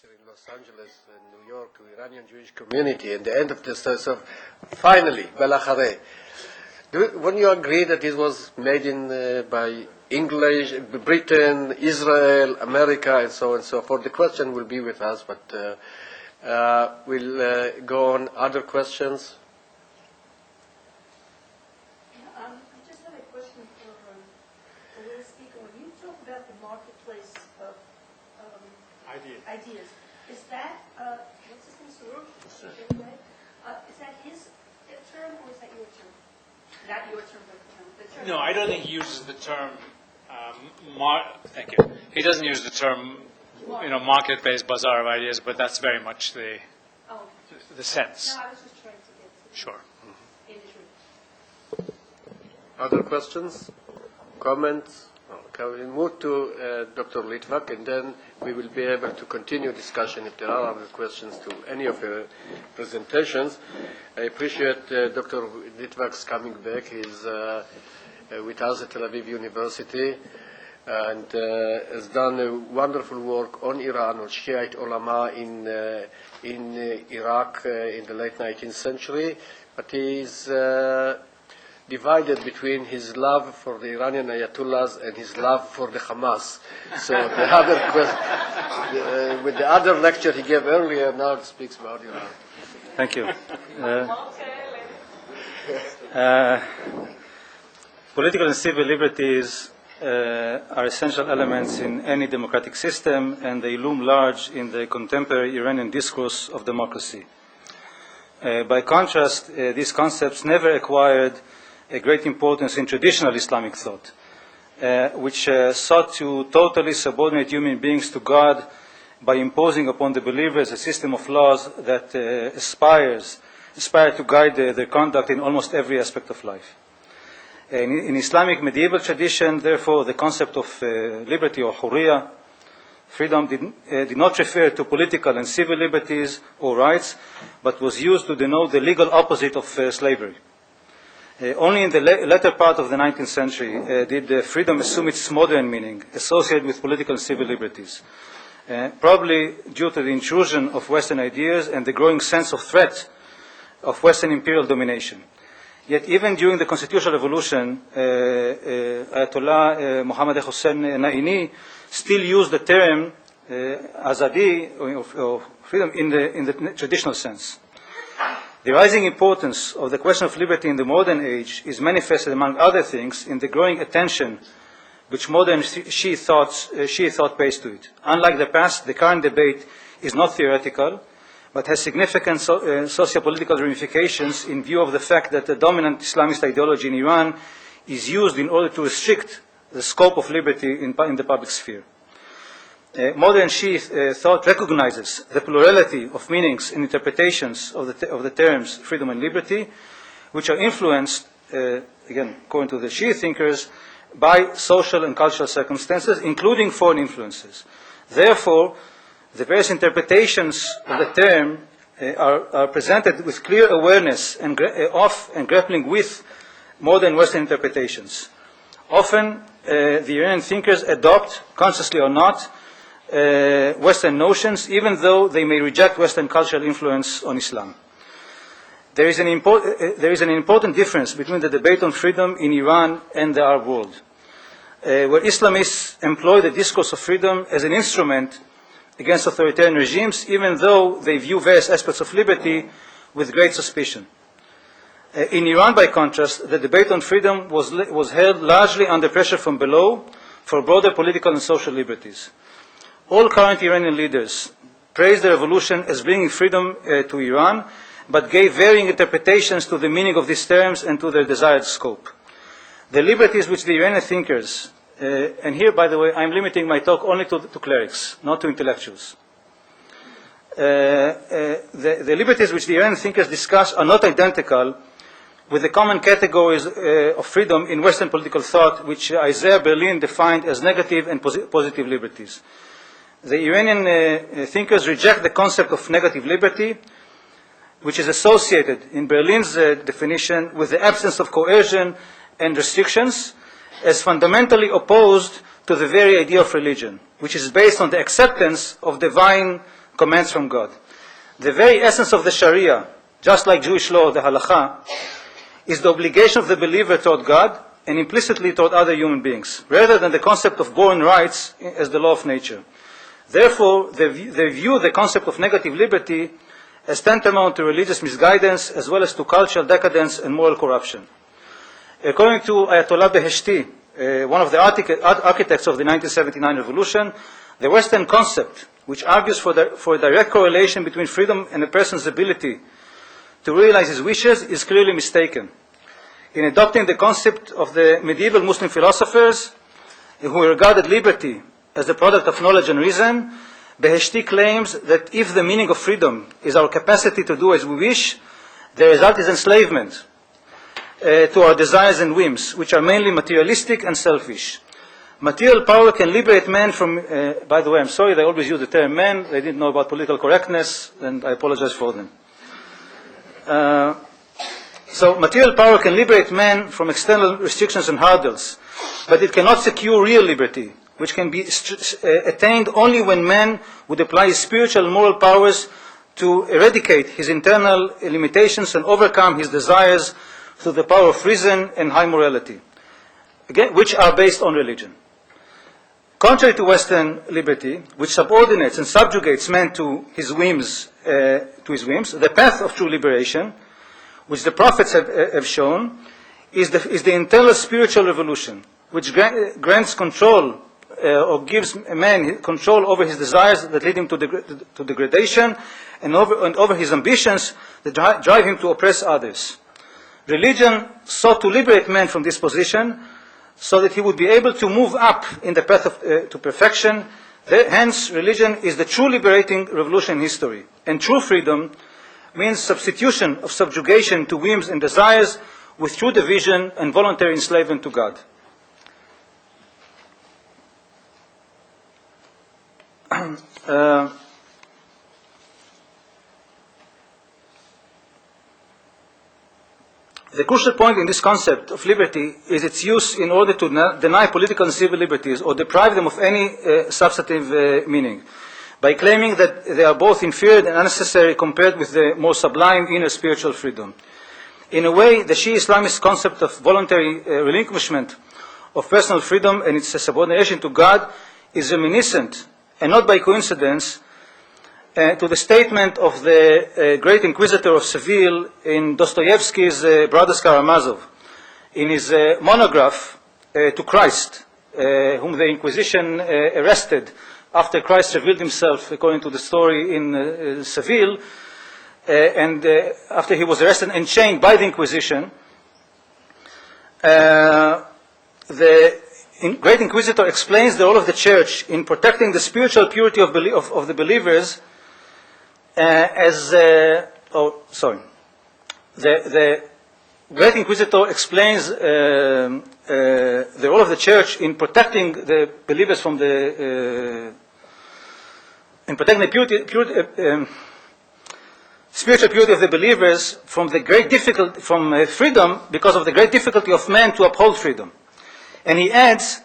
lecture in Los Angeles and New York to Iranian Jewish community, and the end of the so finally, Balachare. When you agree that it was made in by English, Britain, Israel, America, and so on and so forth, the question will be with us, but we'll go on. Other questions? I just have a question for the speaker. When you talk about the marketplace of ideas, is that, what's his name, Surur? Is that his term or is that your term? Not your term, but the term. No, I don't think he uses the term. Thank you. He doesn't use the term, market-based bazaar of ideas, but that's very much the sense. No, I was just trying to get to Sure. imagery. Other questions? Comments? Okay, we'll move to Dr. Litvak, and then we will be able to continue discussion if there are other questions to any of your presentations. I appreciate Dr. Litvak's coming back. He's with us at Tel Aviv University and has done a wonderful work on Iran, on Shiite ulama in Iraq in the late 19th century, but he's divided between his love for the Iranian Ayatollahs and his love for the Hamas. So the other with the other lecture he gave earlier, now it speaks about Iran. Thank you. Political and civil liberties are essential elements in any democratic system, and they loom large in the contemporary Iranian discourse of democracy. By contrast, these concepts never acquired a great importance in traditional Islamic thought, which sought to totally subordinate human beings to God by imposing upon the believers a system of laws that aspire to guide their conduct in almost every aspect of life. In Islamic medieval tradition, therefore, the concept of liberty or hurriya, freedom, did not refer to political and civil liberties or rights, but was used to denote the legal opposite of slavery. Only in the latter part of the 19th century did freedom assume its modern meaning, associated with political and civil liberties, probably due to the intrusion of Western ideas and the growing sense of threat of Western imperial domination. Yet even during the constitutional revolution, Ayatollah Mohammad Hossein Naini still used the term azadi, or freedom, in the traditional sense. The rising importance of the question of liberty in the modern age is manifested, among other things, in the growing attention which modern Shi'i thought pays to it. Unlike the past, the current debate is not theoretical, but has significant socio-political ramifications in view of the fact that the dominant Islamist ideology in Iran is used in order to restrict the scope of liberty in the public sphere. Modern Shi'i thought recognizes the plurality of meanings and interpretations of the terms freedom and liberty, which are influenced, again, according to the Shi'i thinkers, by social and cultural circumstances, including foreign influences. Therefore, the various interpretations of the term are presented with clear awareness of and grappling with modern Western interpretations. Often, the Iranian thinkers adopt, consciously or not, Western notions, even though they may reject Western cultural influence on Islam. There is an important difference between the debate on freedom in Iran and the Arab world, where Islamists employ the discourse of freedom as an instrument against authoritarian regimes, even though they view various aspects of liberty with great suspicion. In Iran, by contrast, the debate on freedom was held largely under pressure from below for broader political and social liberties. All current Iranian leaders praised the revolution as bringing freedom to Iran, but gave varying interpretations to the meaning of these terms and to their desired scope. The liberties which the Iranian thinkers, and here, by the way, I'm limiting my talk only to clerics, not to intellectuals. The liberties which the Iranian thinkers discuss are not identical with the common categories of freedom in Western political thought, which Isaiah Berlin defined as negative and positive liberties. The Iranian thinkers reject the concept of negative liberty, which is associated in Berlin's definition with the absence of coercion and restrictions, as fundamentally opposed to the very idea of religion, which is based on the acceptance of divine commands from God. The very essence of the Sharia, just like Jewish law, the halakha, is the obligation of the believer toward God and implicitly toward other human beings, rather than the concept of born rights as the law of nature. Therefore, they view the concept of negative liberty as tantamount to religious misguidance as well as to cultural decadence and moral corruption. According to Ayatollah Beheshti, one of the architects of the 1979 revolution, the Western concept, which argues for a direct correlation between freedom and a person's ability to realize his wishes, is clearly mistaken. In adopting the concept of the medieval Muslim philosophers who regarded liberty as the product of knowledge and reason, Beheshti claims that if the meaning of freedom is our capacity to do as we wish, the result is enslavement to our desires and whims, which are mainly materialistic and selfish. Material power can liberate man from, by the way, I'm sorry, they always use the term man, they didn't know about political correctness, and I apologize for them. So material power can liberate man from external restrictions and hurdles, but it cannot secure real liberty, which can be attained only when man would apply his spiritual and moral powers to eradicate his internal limitations and overcome his desires through the power of reason and high morality, again, which are based on religion. Contrary to Western liberty, which subordinates and subjugates man to his whims, the path of true liberation, which the prophets have shown, is the internal spiritual revolution, which grants control or gives a man control over his desires that lead him to degradation and over his ambitions that drive him to oppress others. Religion sought to liberate man from this position so that he would be able to move up in the path to perfection. Hence, religion is the true liberating revolution in history. And true freedom means substitution of subjugation to whims and desires with true division and voluntary enslavement to God. The crucial point in this concept of liberty is its use in order to deny political and civil liberties or deprive them of any substantive meaning, by claiming that they are both inferior and unnecessary compared with the more sublime inner spiritual freedom. In a way, the Shia Islamist concept of voluntary relinquishment of personal freedom and its subordination to God is reminiscent, and not by coincidence, to the statement of the great Inquisitor of Seville in Dostoevsky's Brothers Karamazov, in his monograph to Christ, whom the Inquisition arrested after Christ revealed himself, according to the story in Seville, and after he was arrested and chained by the Inquisition. The Great Inquisitor explains the role of the Church in protecting the spiritual purity of the believers the Great Inquisitor explains the role of the Church in protecting the believers from in protecting the spiritual purity of the believers from the great difficulty, from freedom, because of the great difficulty of man to uphold freedom. And he adds,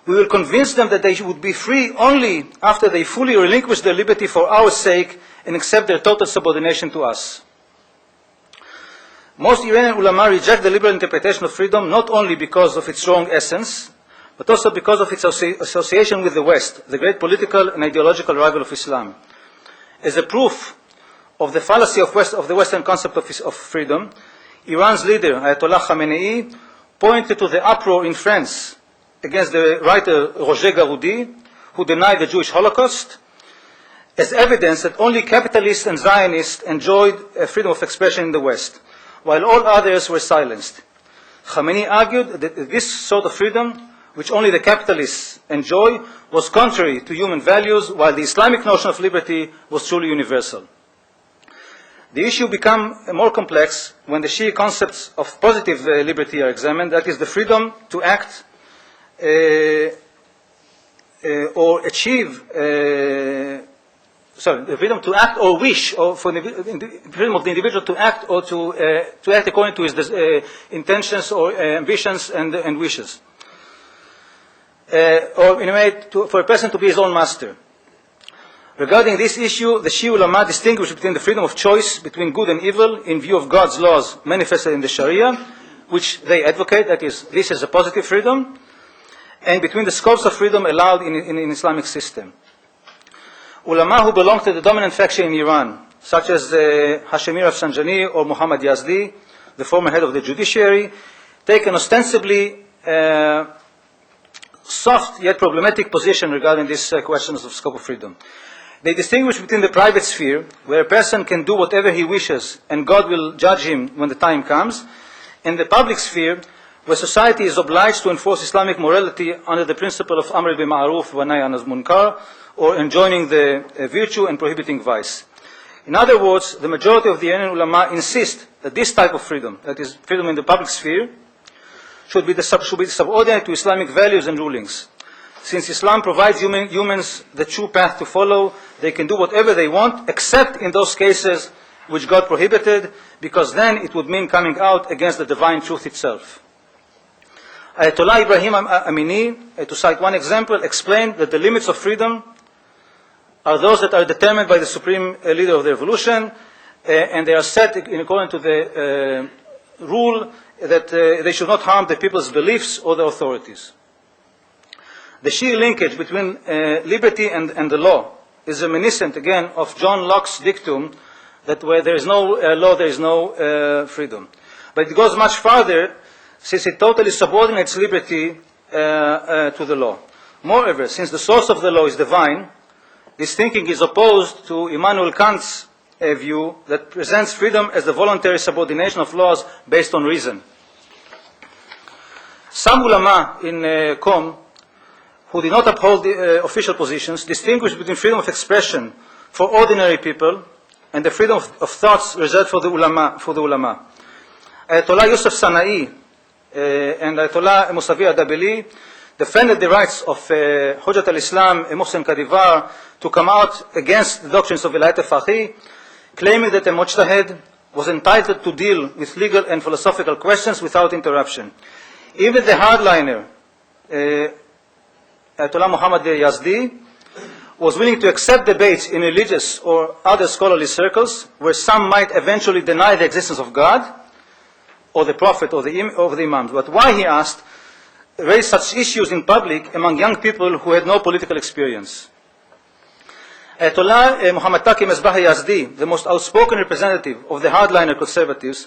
we will convince them that they would be free only after they fully relinquish their liberty for our sake and accept their total subordination to us. Most Iranian ulama reject the liberal interpretation of freedom not only because of its wrong essence, but also because of its association with the West, the great political and ideological rival of Islam. As a proof of the fallacy of the Western concept of freedom, Iran's leader, Ayatollah Khamenei, pointed to the uproar in France against the writer Roger Garoudi, who denied the Jewish Holocaust, as evidence that only capitalists and Zionists enjoyed freedom of expression in the West, while all others were silenced. Khamenei argued that this sort of freedom, which only the capitalists enjoy, was contrary to human values, while the Islamic notion of liberty was truly universal. The issue becomes more complex when the Shia concepts of positive liberty are examined, that is, the freedom to act or achieve, the freedom to act or wish, or for the freedom of the individual to act or to act according to his intentions or ambitions and wishes. Or in a way, for a person to be his own master. Regarding this issue, the Shia ulama distinguish between the freedom of choice between good and evil in view of God's laws manifested in the Sharia, which they advocate, that is, this is a positive freedom, and between the scopes of freedom allowed in an Islamic system. Ulama who belong to the dominant faction in Iran, such as Hashemi Rafsanjani or Muhammad Yazdi, the former head of the judiciary, take an ostensibly soft yet problematic position regarding these questions of scope of freedom. They distinguish between the private sphere, where a person can do whatever he wishes and God will judge him when the time comes, and the public sphere, where society is obliged to enforce Islamic morality under the principle of Amr bil Ma'ruf wa Nahy anil Munkar, or enjoining the virtue and prohibiting vice. In other words, the majority of the Iranian ulama insist that this type of freedom, that is, freedom in the public sphere, should be subordinate to Islamic values and rulings. Since Islam provides humans the true path to follow, they can do whatever they want, except in those cases which God prohibited, because then it would mean coming out against the divine truth itself. Ayatollah Ibrahim Amini, to cite one example, explained that the limits of freedom are those that are determined by the supreme leader of the revolution, and they are set in accordance to the rule that they should not harm the people's beliefs or the authorities. The sheer linkage between liberty and the law is reminiscent again of John Locke's dictum that where there is no law, there is no freedom. But it goes much farther, since it totally subordinates liberty to the law. Moreover, since the source of the law is divine, this thinking is opposed to Immanuel Kant's view that presents freedom as the voluntary subordination of laws based on reason. Some ulama in Qom, who did not uphold the official positions, distinguish between freedom of expression for ordinary people and the freedom of thoughts reserved for the ulama. Ayatollah Yusuf Sana'i and Ayatollah Musavi Adabeli defended the rights of Hujjat al-Islam Mohsen Kadivar to come out against the doctrines of Vilayat al-Faqih, claiming that a mujtahid was entitled to deal with legal and philosophical questions without interruption. Even the hardliner, Ayatollah Muhammad Yazdi, was willing to accept debates in religious or other scholarly circles where some might eventually deny the existence of God or the Prophet or the Imams. But why, he asked, raise such issues in public among young people who had no political experience? Ayatollah Muhammad Taqi Mesbah Yazdi, the most outspoken representative of the hardliner conservatives,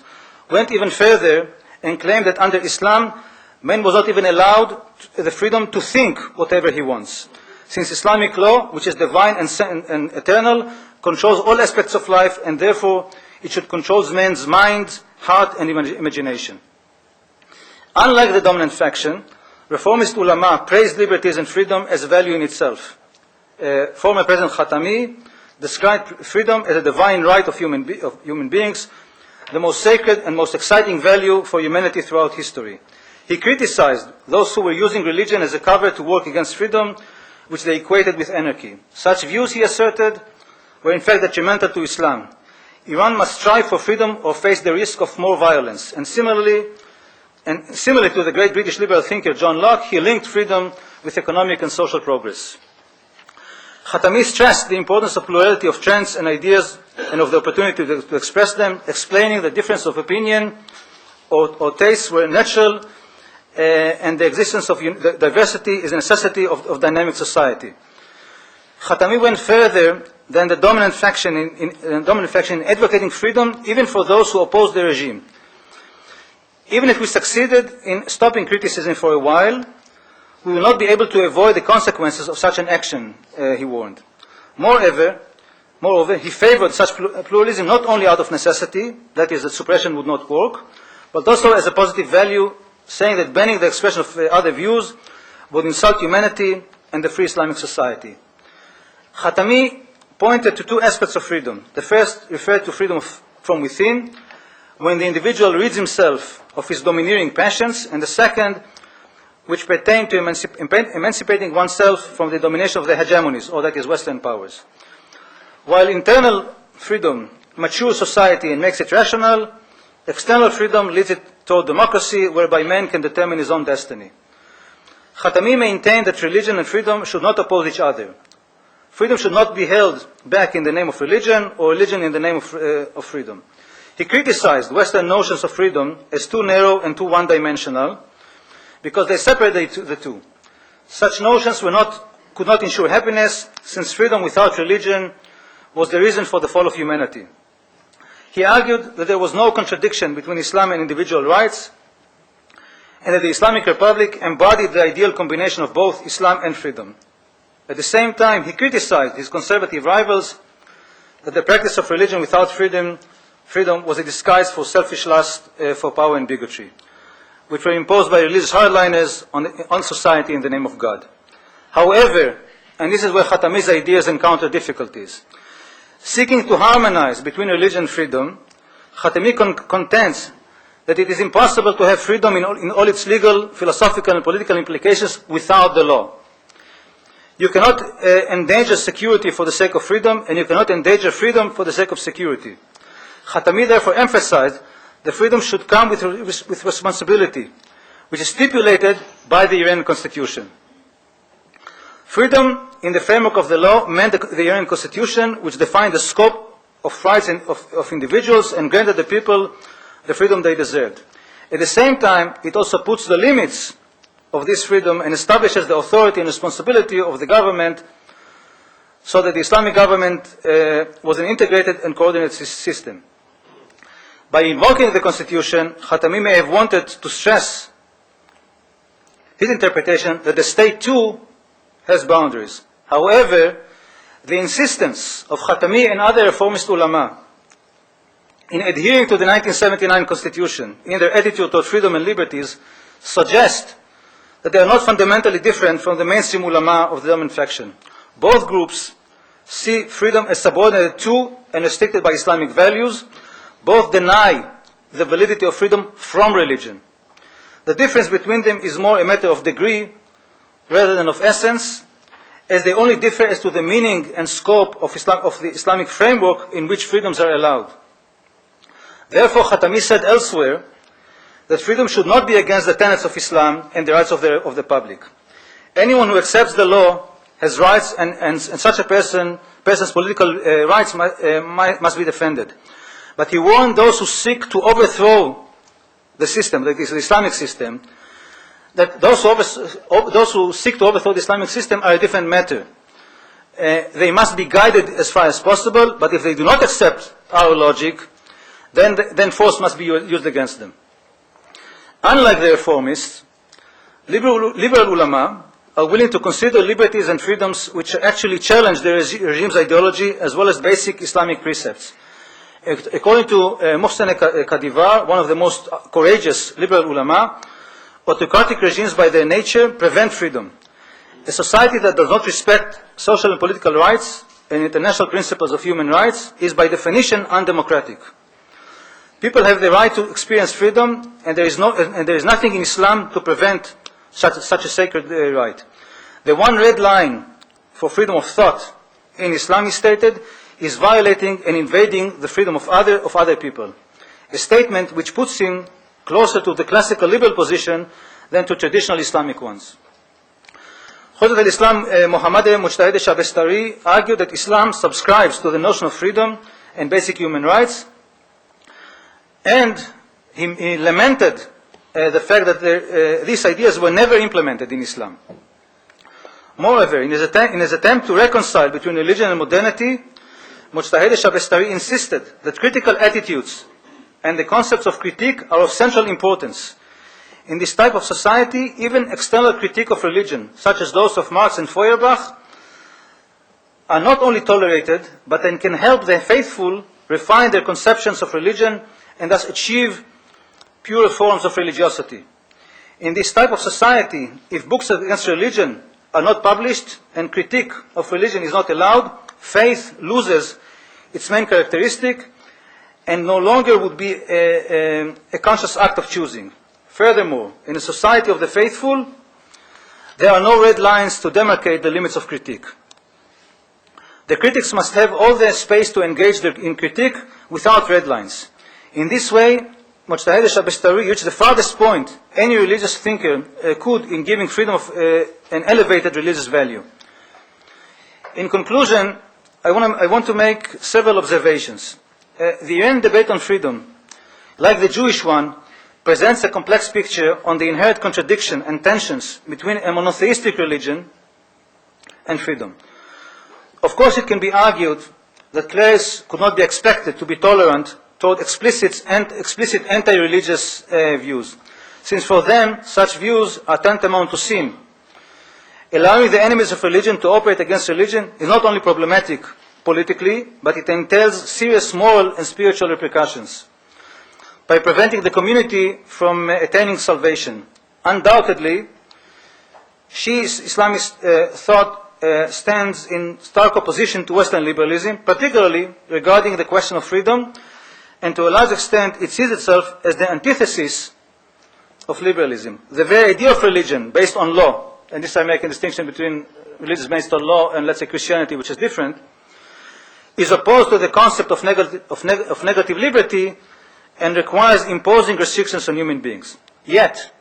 went even further and claimed that under Islam, man was not even allowed the freedom to think whatever he wants, since Islamic law, which is divine and eternal, controls all aspects of life, and therefore it should control man's mind, heart, and imagination. Unlike the dominant faction, reformist ulama praised liberties and freedom as a value in itself. Former President Khatami described freedom as a divine right of human beings, the most sacred and most exciting value for humanity throughout history. He criticized those who were using religion as a cover to work against freedom, which they equated with anarchy. Such views, he asserted, were in fact detrimental to Islam. Iran must strive for freedom or face the risk of more violence. And similarly to the great British liberal thinker John Locke, he linked freedom with economic and social progress. Khatami stressed the importance of plurality of trends and ideas and of the opportunity to express them, explaining the difference of opinion or tastes were natural and the existence of diversity is a necessity of dynamic society. Khatami went further than the dominant faction in advocating freedom even for those who oppose the regime. Even if we succeeded in stopping criticism for a while, we will not be able to avoid the consequences of such an action, he warned. Moreover, he favored such pluralism not only out of necessity, that is, that suppression would not work, but also as a positive value, saying that banning the expression of other views would insult humanity and the free Islamic society. Khatami pointed to two aspects of freedom. The first referred to freedom from within, when the individual rids himself of his domineering passions, and the second, which pertained to emancipating oneself from the domination of the hegemonies, or that is Western powers. While internal freedom matures society and makes it rational, external freedom leads it toward democracy, whereby man can determine his own destiny. Khatami maintained that religion and freedom should not oppose each other. freedom should not be held back in the name of religion or religion in the name of freedom. He criticized Western notions of freedom as too narrow and too one-dimensional because they separate the two. Such notions could not ensure happiness, since freedom without religion was the reason for the fall of humanity. He argued that there was no contradiction between Islam and individual rights, and that the Islamic Republic embodied the ideal combination of both Islam and freedom. At the same time, he criticized his conservative rivals that the practice of religion without freedom was a disguise for selfish lust for power and bigotry, which were imposed by religious hardliners on society in the name of God. However, and this is where Khatami's ideas encounter difficulties, seeking to harmonize between religion and freedom, Khatami contends that it is impossible to have freedom in all its legal, philosophical, and political implications without the law. You cannot endanger security for the sake of freedom, and you cannot endanger freedom for the sake of security. Khatami therefore emphasized that freedom should come with responsibility, which is stipulated by the Iranian constitution. Freedom in the framework of the law meant the Iranian constitution, which defined the scope of rights of individuals and granted the people the freedom they deserved. At the same time, it also puts the limits of this freedom and establishes the authority and responsibility of the government, so that the Islamic government was an integrated and coordinated system. By invoking the constitution, Khatami may have wanted to stress his interpretation that the state too has boundaries. However, the insistence of Khatami and other Reformist ulama in adhering to the 1979 constitution in their attitude toward freedom and liberties suggest that they are not fundamentally different from the mainstream ulama of the dominant faction. Both groups see freedom as subordinated to and restricted by Islamic values. Both deny the validity of freedom from religion. The difference between them is more a matter of degree rather than of essence, as they only differ as to the meaning and scope of the Islamic framework in which freedoms are allowed. Therefore, Khatami said elsewhere that freedom should not be against the tenets of Islam and the rights of the public. Anyone who accepts the law has rights, and such a person's political rights must be defended. But he warned those who seek to overthrow the system, that is the Islamic system, that those who seek to overthrow the Islamic system are a different matter. They must be guided as far as possible, but if they do not accept our logic, then force must be used against them. Unlike the Reformists, liberal ulama are willing to consider liberties and freedoms which actually challenge the regime's ideology as well as basic Islamic precepts. According to Mohsen Kadivar, one of the most courageous liberal ulama, autocratic regimes by their nature prevent freedom. A society that does not respect social and political rights and international principles of human rights is by definition undemocratic. People have the right to experience freedom, and there is nothing in Islam to prevent such a sacred right. The one red line for freedom of thought in Islam is stated is violating and invading the freedom of other people. A statement which puts him closer to the classical liberal position than to traditional Islamic ones. Hujjat al-Islam Muhammad Mujtahid Shabestari argued that Islam subscribes to the notion of freedom and basic human rights, and he lamented the fact that these ideas were never implemented in Islam. Moreover, in his attempt to reconcile between religion and modernity, Mujtahid Shabestari insisted that critical attitudes and the concepts of critique are of central importance. In this type of society, even external critique of religion, such as those of Marx and Feuerbach, are not only tolerated, but then can help the faithful refine their conceptions of religion and thus achieve pure forms of religiosity. In this type of society, if books against religion are not published and critique of religion is not allowed, faith loses its main characteristic and no longer would be a conscious act of choosing. Furthermore, in a society of the faithful, there are no red lines to demarcate the limits of critique. The critics must have all their space to engage in critique without red lines. In this way, Mujtahid Shabestari reached the farthest point any religious thinker could in giving freedom of an elevated religious value. In conclusion, I want to make several observations. The Iranian debate on freedom, like the Jewish one, presents a complex picture on the inherent contradiction and tensions between a monotheistic religion and freedom. Of course, it can be argued that clerics could not be expected to be tolerant toward explicit anti-religious views, since for them such views are tantamount to sin. Allowing the enemies of religion to operate against religion is not only problematic politically, but it entails serious moral and spiritual repercussions by preventing the community from attaining salvation. Undoubtedly, Shiite Islamist thought stands in stark opposition to Western liberalism, particularly regarding the question of freedom, and to a large extent it sees itself as the antithesis of liberalism. The very idea of religion based on law, and this I make a distinction between religion based on law and, let's say, Christianity, which is different, is opposed to the concept of negative liberty and requires imposing restrictions on human beings. Yet,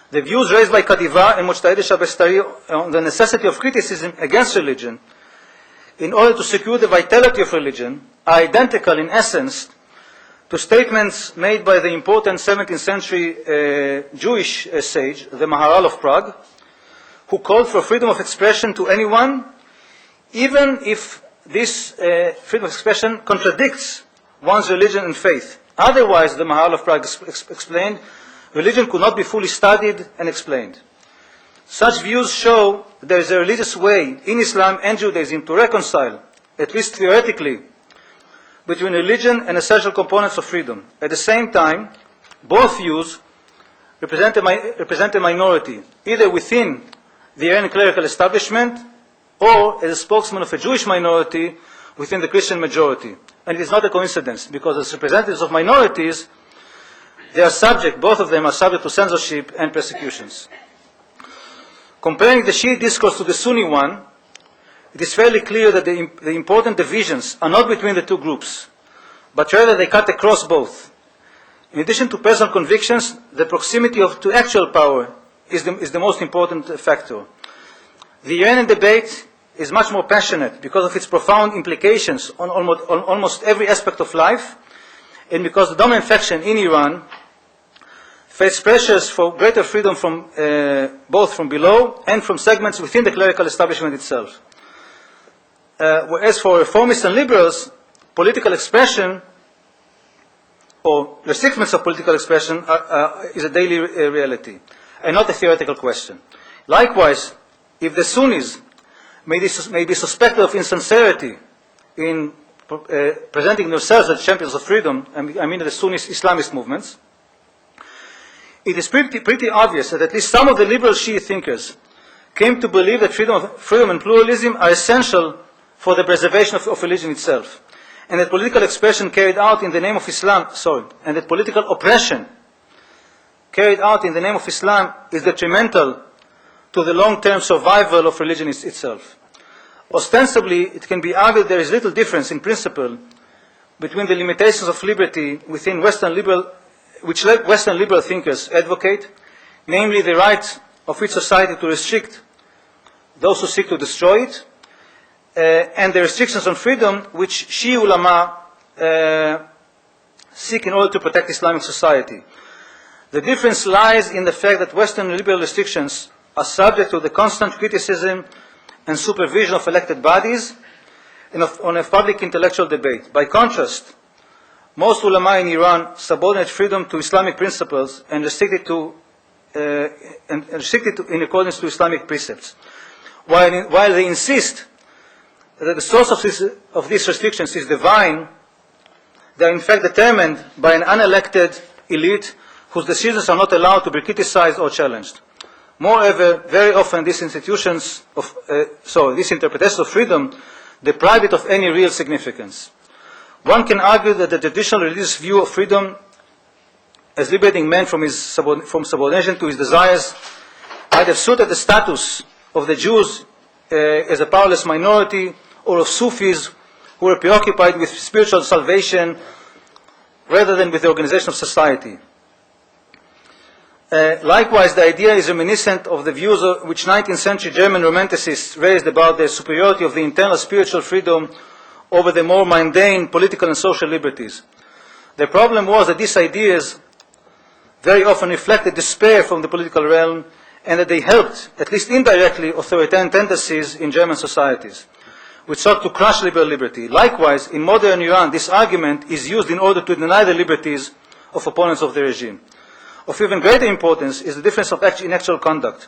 the views raised by Kadiva and Mujtahid Shabestari on the necessity of criticism against religion in order to secure the vitality of religion are identical in essence to statements made by the important 17th century Jewish sage, the Maharal of Prague, who called for freedom of expression to anyone, even if this freedom of expression contradicts one's religion and faith. Otherwise, the Maharal of Prague explained, religion could not be fully studied and explained. Such views show that there is a religious way in Islam and Judaism to reconcile, at least theoretically, between religion and essential components of freedom. At the same time, both views represent a minority, either within the Iranian clerical establishment or as a spokesman of a Jewish minority within the Christian majority. And it is not a coincidence, because as representatives of minorities, they are subject, both of them are subject to censorship and persecutions. Comparing the Shiite discourse to the Sunni one, it is fairly clear that the important divisions are not between the two groups, but rather they cut across both. In addition to personal convictions, the proximity to actual power is the most important factor. The Iranian debate is much more passionate because of its profound implications on almost every aspect of life, and because the dominant faction in Iran face pressures for greater freedom from both from below and from segments within the clerical establishment itself. Whereas for reformists and liberals, political expression or restrictions of political expression is a daily reality and not a theoretical question. Likewise, if the Sunnis may be suspected of insincerity in presenting themselves as champions of freedom, I mean the Sunni Islamist movements, it is pretty obvious that at least some of the liberal Shiite thinkers came to believe that freedom and pluralism are essential for the preservation of religion itself, and that political expression carried out in the name of Islam, and that political oppression carried out in the name of Islam is detrimental to the long-term survival of religion itself. Ostensibly, it can be argued there is little difference in principle between the limitations of liberty within which Western liberal thinkers advocate, namely the right of each society to restrict those who seek to destroy it, and the restrictions on freedom which Shia ulama seek in order to protect Islamic society. The difference lies in the fact that Western liberal restrictions are subject to the constant criticism and supervision of elected bodies and on a public intellectual debate. By contrast, most ulama in Iran subordinate freedom to Islamic principles and restrict it in accordance to Islamic precepts. While they insist that the source of these restrictions is divine, they are in fact determined by an unelected elite whose decisions are not allowed to be criticized or challenged. Moreover, very often these interpretations of freedom deprive it of any real significance. One can argue that the traditional religious view of freedom as liberating man from subordination to his desires might have suited the status of the Jews as a powerless minority, or of Sufis who were preoccupied with spiritual salvation rather than with the organization of society. Likewise, the idea is reminiscent of the views which 19th century German romanticists raised about the superiority of the internal spiritual freedom over the more mundane political and social liberties. The problem was that these ideas very often reflected despair from the political realm, and that they helped, at least indirectly, authoritarian tendencies in German societies, which sought to crush liberal liberty. Likewise, in modern Iran, this argument is used in order to deny the liberties of opponents of the regime. Of even greater importance is the difference in actual conduct.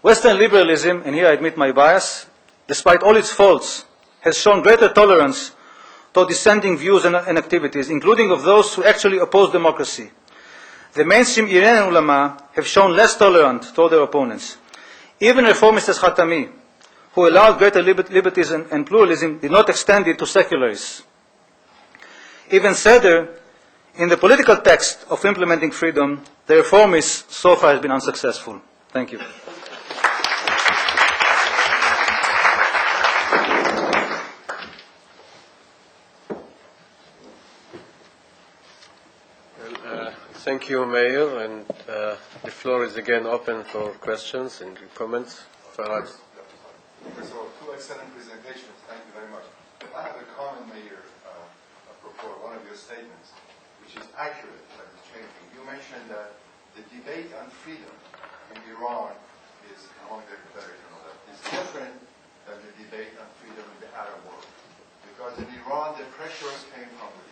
Western liberalism, and here I admit my bias, despite all its faults, has shown greater tolerance toward dissenting views and activities, including of those who actually oppose democracy. The mainstream Iranian ulama have shown less tolerant toward their opponents. Even reformists as Khatami, who allowed greater liberties and pluralism, did not extend it to secularists. Even sadder, in the political text of implementing freedom, the reformists so far has been unsuccessful. Thank you. Thank you, Meir, and the floor is again open for questions and comments. Farhad. First of all, two excellent presentations. Thank you very much. I have a comment, Meir, apropos one of your statements, which is accurate, but it's changing. You mentioned that the debate on freedom in Iran is, among the is different than the debate on freedom in the Arab world. Because in Iran, the pressures came from within.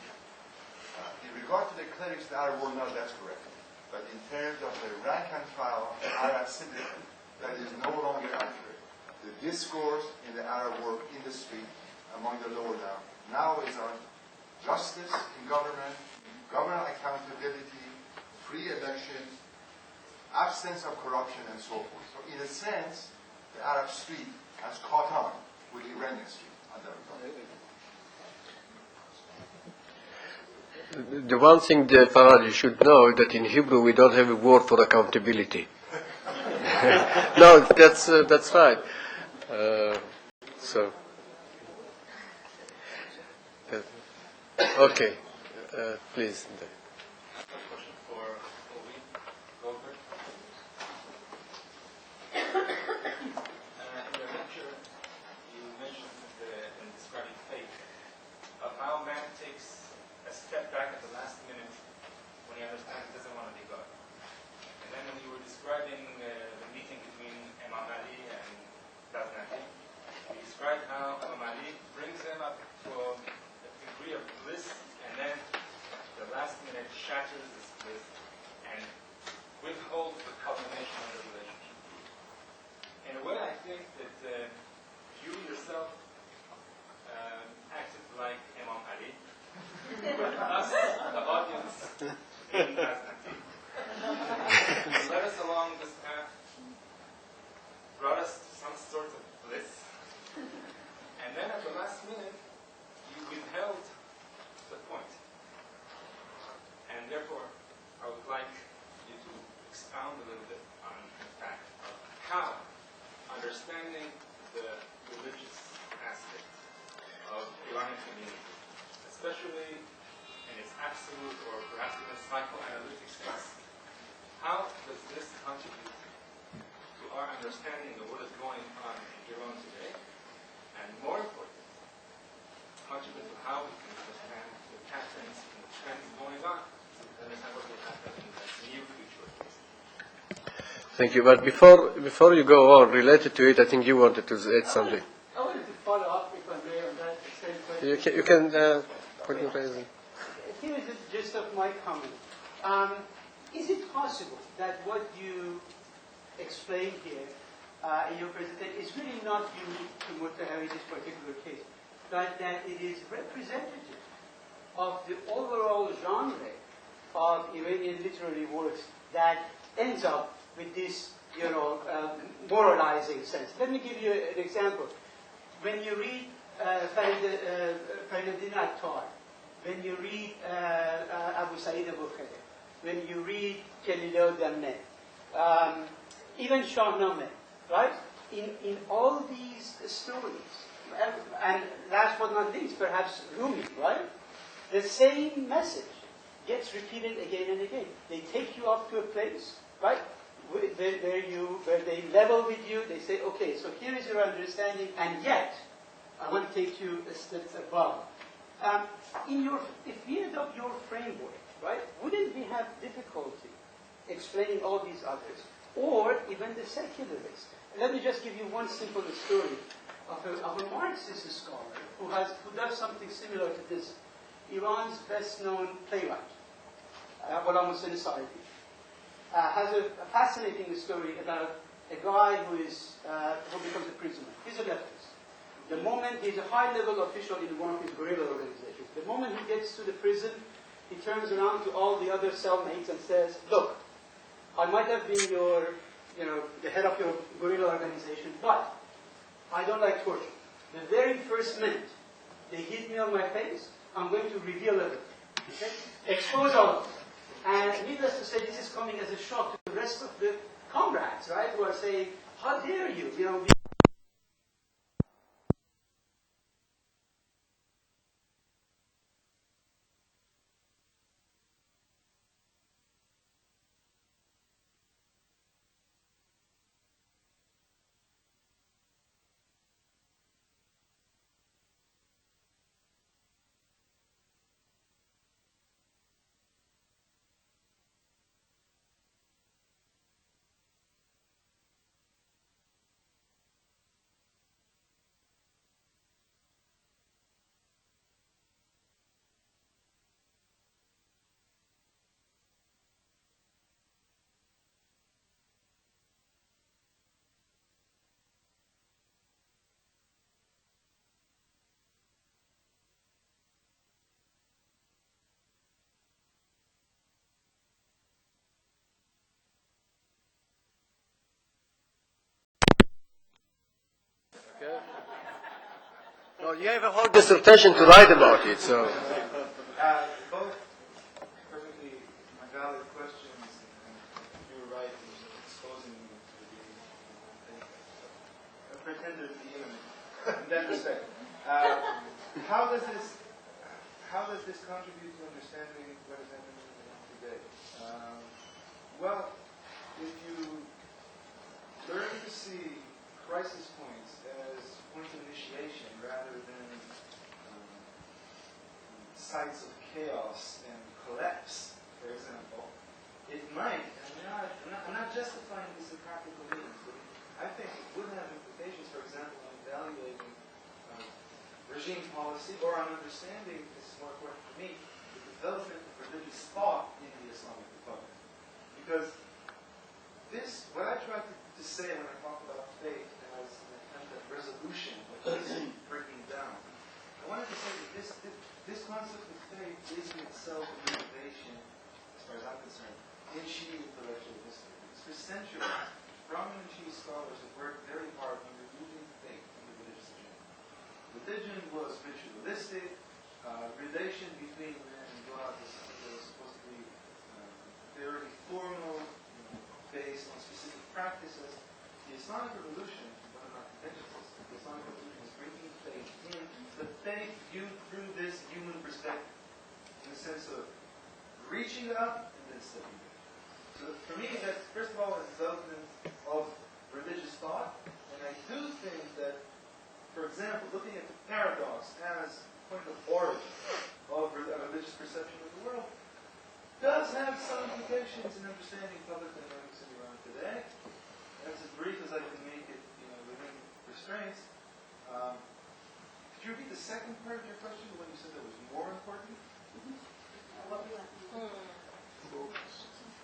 In regard to the clerics in the Arab world, no, that's correct. But in terms of the rank and file of Arab citizen, that is no longer accurate. The discourse in the Arab world, in the street, among the lower down, now is on justice in government, government accountability, free elections, absence of corruption, and so forth. So in a sense, the Arab street has caught on with the Iranian street on that regard. The one thing that Farhad, you should know that in Hebrew we don't have a word for accountability. No, that's right. Okay, please. Question for Goldberg. In your lecture, you mentioned in describing faith of how man takes a step back at the last minute when he understands he doesn't want to be God. And then when you were describing the meeting between Imam Ali and Ghaznavi, you described how Imam Ali brings him up to a degree of bliss, and then the last minute shatters this bliss and withholds the culmination of the relationship. In a way, I think that you yourself acted like Imam Ali, with us, the audience, being Ghaznavi. Led us along this path, brought us to some sort of bliss, and then at the last minute, you withheld the point. And therefore, I would like you to expound a little bit on the fact of how understanding the religious aspect of Iranian community, especially in its absolute or perhaps even psychoanalytic sense, how does this contribute to our understanding of what is going on in Iran today, and more important, contribute to how we can understand the patterns and the trends going on to understand what will happen in the near future. Thank you. But before you go on, related to it, I think you wanted to add something. I wanted to follow up, if I may, on that same question. You can put your place in. Here is the gist of my comment. Is it possible that what you explained here in your presentation is really not unique to Mutahari, this particular case, but that it is representative of the overall genre of Iranian literary works that ends up with this, moralizing sense? Let me give you an example. When you read Faegheh Attar, when you read Abu Sa'id Bakhash, when you read Kelilo Damne, even Shahnameh, right? In all these stories, and last but not least, perhaps Rumi, right? The same message gets repeated again and again. They take you up to a place right? Where they level with you, they say, okay, so here is your understanding, and yet, I want to take you a step above. If we adopt your framework, right, wouldn't we have difficulty explaining all these others, or even the secularists? Let me just give you one simple story of a Marxist scholar who does something similar to this. Iran's best-known playwright, Ghulam Hossein Saidi, has a fascinating story about a guy who becomes a prisoner. He's a leftist. The moment he's a high-level official in one of his guerrilla organizations, the moment he gets to the prison, he turns around to all the other cellmates and says, look, I might have been the head of your guerrilla organization, but I don't like torture. The very first minute they hit me on my face, I'm going to reveal everything. Okay? Expose all of it. And needless to say, this is coming as a shock to the rest of the comrades, right, who are saying, how dare you, No, you have a whole dissertation to write about it, so. Both perfectly valid questions, and you were right in exposing me to be a pretender to be in that respect. How does this contribute to understanding what is happening in Iran today? Well, if you learn to see crisis points as points of initiation rather than sites of chaos and collapse, for example, it might, and I'm not justifying this in practical means, but I think it would have implications, for example, on evaluating regime policy or on understanding, this is more important for me, the development of religious thought in the Islamic Republic. Because what I try to say when I talk about faith as an attempt at resolution of this breaking down, I wanted to say that this concept of faith is in itself an innovation, as far as I'm concerned, in Shi'i intellectual history. Because for centuries, prominent Shi'i scholars have worked very hard on removing faith from the religious agenda. Religion was ritualistic, relation between man and God was supposed to be very formal, based on specific practices. The Islamic Revolution, one of our conventions, the Islamic Revolution is bringing faith in, but faith viewed through this human perspective, in the sense of reaching up and then stepping back. So for me, that's first of all a development of religious thought, and I do think that, for example, looking at the paradox as a point of origin of religious perception of the world, does have some implications in understanding public dynamics in Iran today. That's as brief as I can make it, within restraints. Could you repeat the second part of your question, when you said that was more important? No,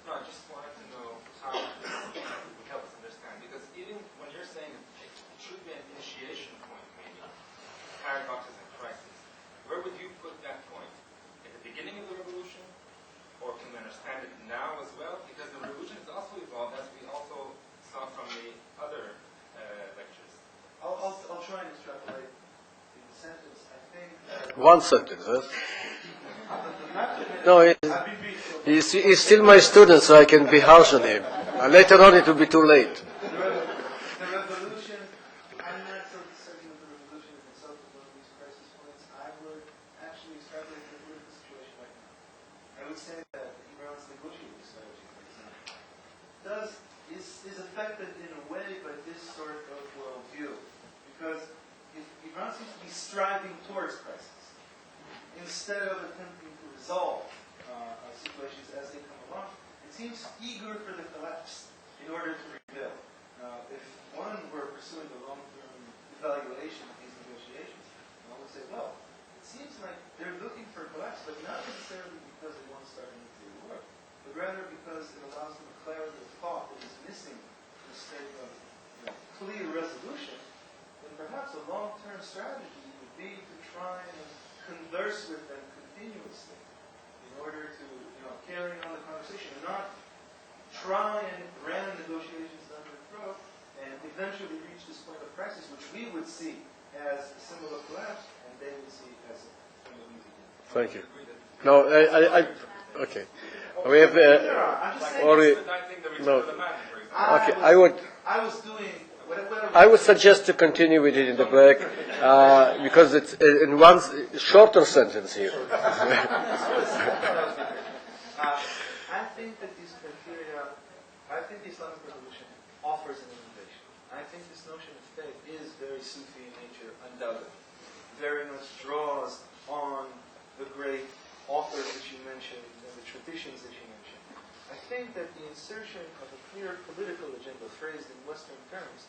I just wanted to know how this would help us understand. Because even when you're saying it should be an initiation point, maybe, paradoxes and crisis, where would you put that point? At the beginning of the revolution? Or can we understand it now as well? Because the revolution has also evolved, as we also saw from the other lectures. I'll try and extrapolate in the sentence. I think One sentence, huh? No, he's still my student, so I can be harsh on him. Later on, it will be too late. the revolution, I'm not so certain that the revolution is itself one of these crisis points. I would actually extrapolate the political situation right now. I would say that Iran's negotiating strategy, for example, is affected in a way by this sort of worldview. Because if Iran seems to be striving towards crisis, instead of attempting to resolve situations as they come along, it seems eager for the collapse in order to rebuild. Now, if one were pursuing a long-term evaluation of these negotiations, one would say, well, it seems like they're looking for a collapse, but not necessarily because they want to start a nuclear war, but rather because it allows them a clarity of thought that is missing in a state of clear resolution. And perhaps a long-term strategy would be to try and converse with them continuously in order to carry on the conversation and not try and ram negotiations down their throat and eventually reach this point of crisis, which we would see as a symbol of collapse and they would see as a symbol of unity. Thank you. No, okay. We have no. Okay, I would suggest to continue with it in the break because it's in one shorter sentence here. I think that these criteria, I think the Islamic Revolution offers an innovation. I think this notion of faith is very Sufi in nature, undoubtedly. Very much draws on the great authors that you mentioned and the traditions that you mentioned. I think that the insertion of a clear political agenda phrased in Western terms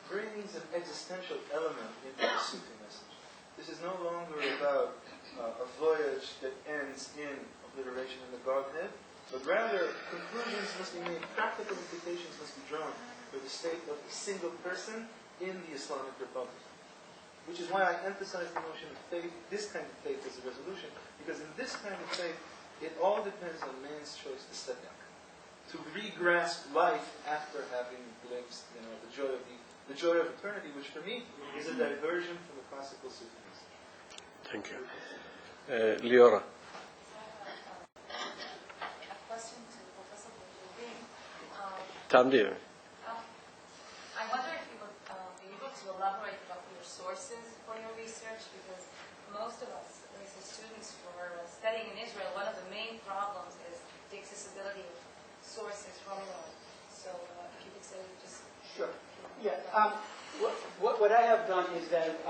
brings an existential element into the Sufi message. This is no longer about a voyage that ends in obliteration in the Godhead, but rather conclusions must be made, practical implications must be drawn for the state of a single person in the Islamic Republic. Which is why I emphasize the notion of faith, this kind of faith as a resolution, because in this kind of faith, it all depends on man's choice to step back, to re-grasp life after having glimpsed, the joy of eternity, which for me is a diversion from the classical Sufi message. Thank you, Liora. A question to Professor Goldberg. Tamdir. I wonder if you would be able to elaborate about your sources for your research, because most of us, at least as students who are studying in Israel, one of the main problems is the accessibility of sources from Iran. So if you could say just... Sure. Yeah. What I have done is that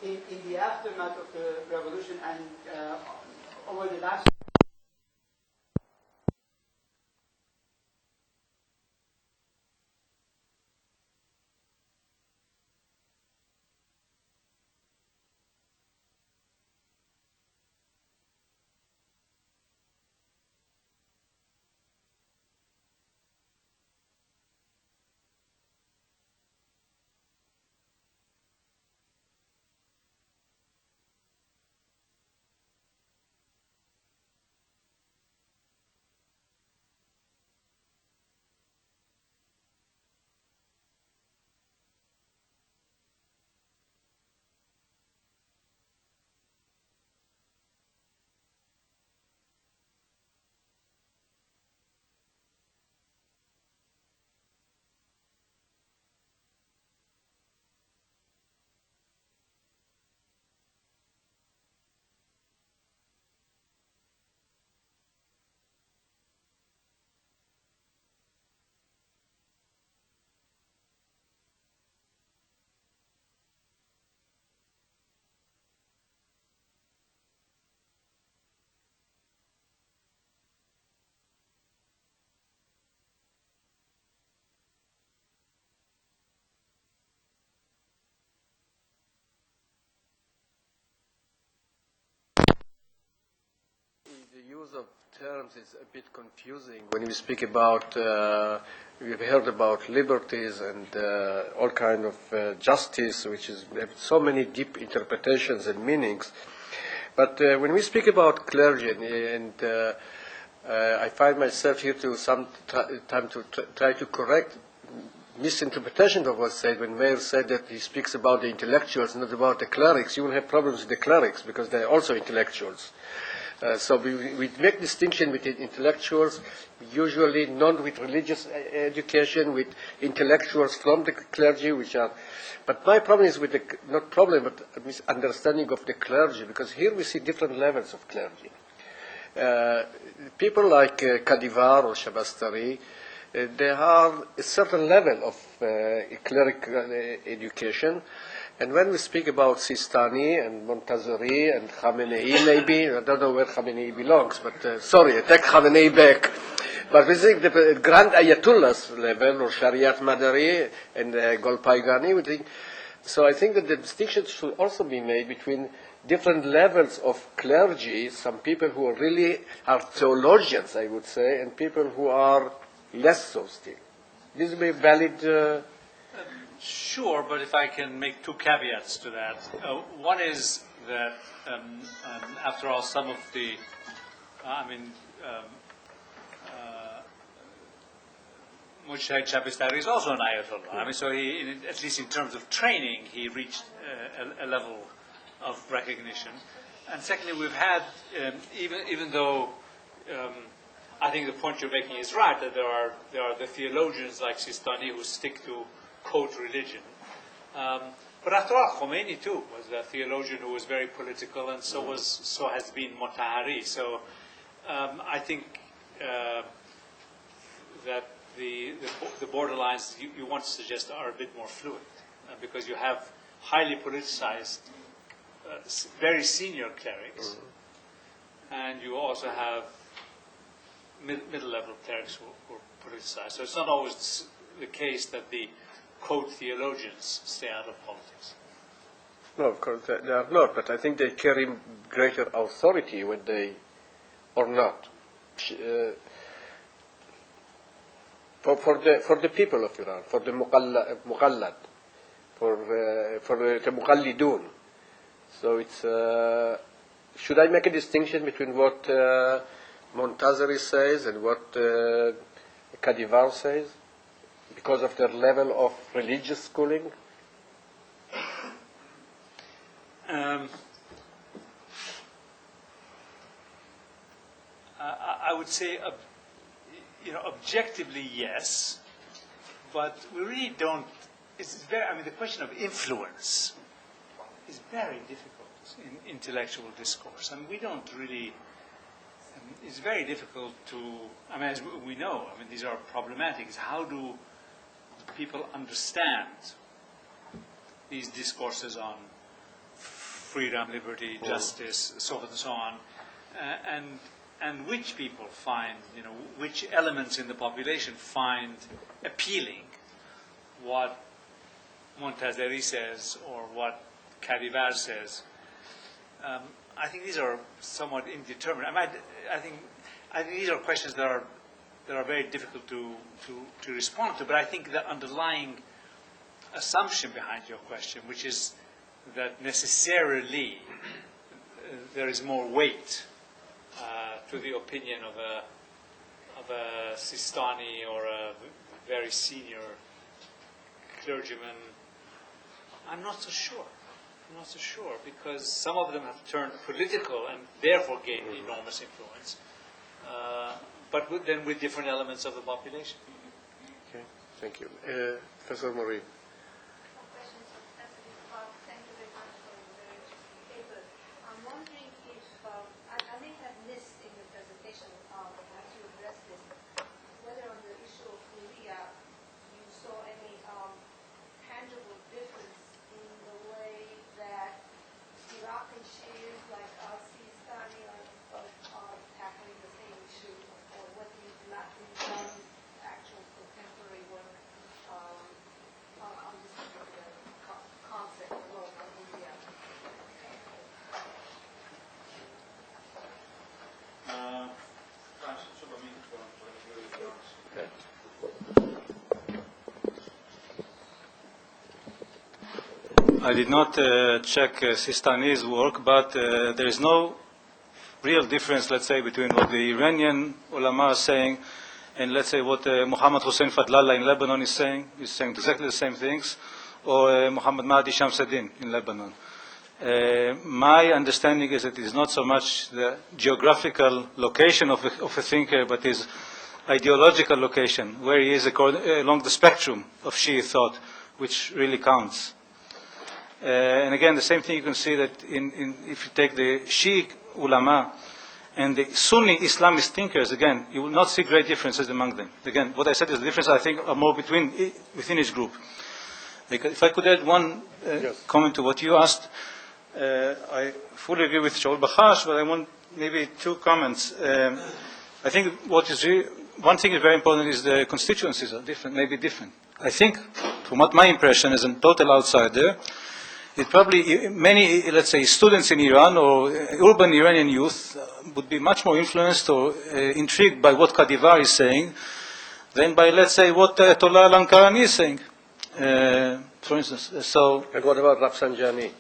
in the aftermath of the revolution and over the last The use of terms is a bit confusing when we speak about, we've heard about liberties and all kind of justice, which is so many deep interpretations and meanings. But when we speak about clergy, and I find myself here to some time to try to correct misinterpretation of what's said when Meir said that he speaks about the intellectuals, not about the clerics. You will have problems with the clerics because they are also intellectuals. So we make distinction between intellectuals, usually not with religious education, with intellectuals from the clergy, which are. But my problem is with the, not problem, but a misunderstanding of the clergy, because here we see different levels of clergy. People like Kadivar or Shabastari, there are a certain level of clerical education. And when we speak about Sistani and Montazeri and Khamenei, maybe, I don't know where Khamenei belongs, but sorry, I take Khamenei back. But we think the Grand Ayatollah's level, or Shariat Madari and Golpaigani, we think, so I think that the distinction should also be made between different levels of clergy, some people who are really are theologians, I would say, and people who are less so still. This would be valid. Sure, but if I can make two caveats to that. One is that, after all, some of the, Mujtahid Shabistari is also an Ayatollah. So he, at least in terms of training, he reached a level of recognition. And secondly, we've had, even though I think the point you're making is right, that there are the theologians like Sistani who stick to quote religion. But after all, Khomeini too was a theologian who was very political, and so has been Motahari. So I think that the borderlines you want to suggest are a bit more fluid, because you have highly politicized, very senior clerics, and you also have middle-level clerics who are politicized. So it's not always the case that the quote theologians stay out of politics. No, of course they are not, but I think they carry greater authority when they, or not. For the people of Iran, for the muqallad, for the muqallidun. So it's, should I make a distinction between what Montazeri says and what Kadivar says, because of their level of religious schooling? I would say, objectively yes, but we really don't. It's very. The question of influence is very difficult in intellectual discourse. We don't really. It's very difficult to. As we know, these are problematic. It's how do people understand these discourses on freedom, liberty, justice, so forth and so on, and which people find, which elements in the population find appealing what Montazeri says or what Kadivar says. I think these are somewhat indeterminate. I think these are questions that are very difficult to respond to. But I think the underlying assumption behind your question, which is that necessarily there is more weight to the opinion of a Sistani or a very senior clergyman, I'm not so sure. Because some of them have turned political and therefore gained enormous influence, but then with different elements of the population. Okay, thank you. Professor Marie. Thank you very much for your very interesting paper. I'm wondering if, I may have missed in your presentation, as you addressed this, whether on the issue of Korea you saw any tangible difference in the way that Iraqi Shias like Sistani are tackling the same issue, or whether you've not been done actual contemporary work on this particular concept of India. I did not check Sistani's work, but there is no real difference, let's say, between what the Iranian ulama are saying and, let's say, what Muhammad Hussein Fadlallah in Lebanon is saying. He's saying exactly the same things, or Muhammad Mahdi Shamsuddin in Lebanon. My understanding is that it is not so much the geographical location of a thinker, but his ideological location, where he is along the spectrum of Shia thought, which really counts. And again, the same thing you can see that if you take the Shia ulama, and the Sunni Islamist thinkers, again, you will not see great differences among them. Again, what I said is the difference, I think, are more within each group. If I could add one comment to what you asked, I fully agree with Shaul Bakhash, but I want maybe two comments. I think one thing is very important is the constituencies are different, maybe different. I think, from what my impression as a total outsider, it probably many, let's say, students in Iran or urban Iranian youth would be much more influenced or intrigued by what Kadivar is saying than by, let's say, what Ayatollah Al-Ankarani is saying, for instance. So, And what about Rafsanjani?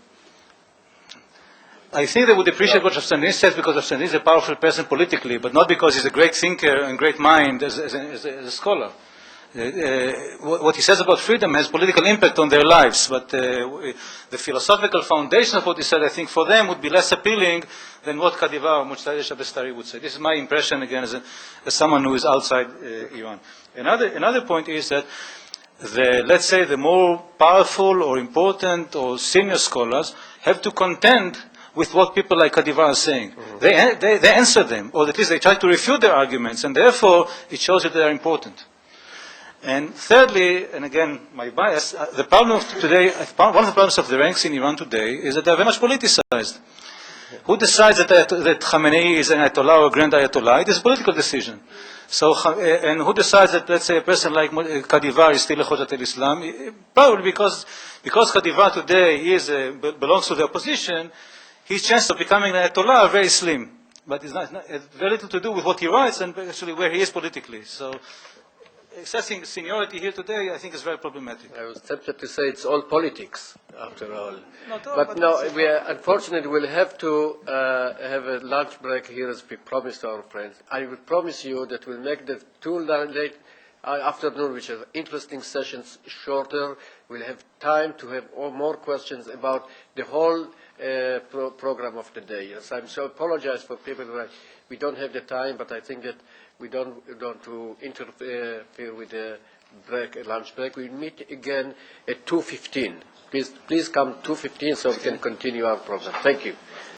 I think they would appreciate what Rafsanjani says because Rafsanjani is a powerful person politically, but not because he's a great thinker and great mind as a scholar. What he says about freedom has political impact on their lives, but the philosophical foundation of what he said, I think, for them would be less appealing than what Kadivar or Mujtahid Shabestari would say. This is my impression, again, as someone who is outside Iran. Another point is that let's say the more powerful or important or senior scholars have to contend with what people like Kadivar are saying. Mm-hmm. They answer them, or at least they try to refute their arguments, and therefore it shows that they are important. And thirdly, and again, my bias, the problem of today, one of the problems of the ranks in Iran today is that they are very much politicized. Who decides that Khamenei is an Ayatollah or a grand Ayatollah? It is a political decision. So, and who decides that, let's say, a person like Kadivar is still a Khojat al-Islam? Probably because Kadivar today belongs to the opposition, his chances of becoming an Ayatollah are very slim. But it's very little to do with what he writes and actually where he is politically. So, assessing seniority here today, I think, is very problematic. I was tempted to say it's all politics, after all. But no, unfortunately, we'll have to have a lunch break here as we promised our friends. I will promise you that we'll make the late afternoon, which are interesting sessions, shorter. We'll have time to have more questions about the whole program of the day. Yes, I'm so apologize for people who we don't have the time, but I think that we don't want to interfere with the lunch break. We'll meet again at 2:15. Please come 2:15 so we can continue our program. Thank you.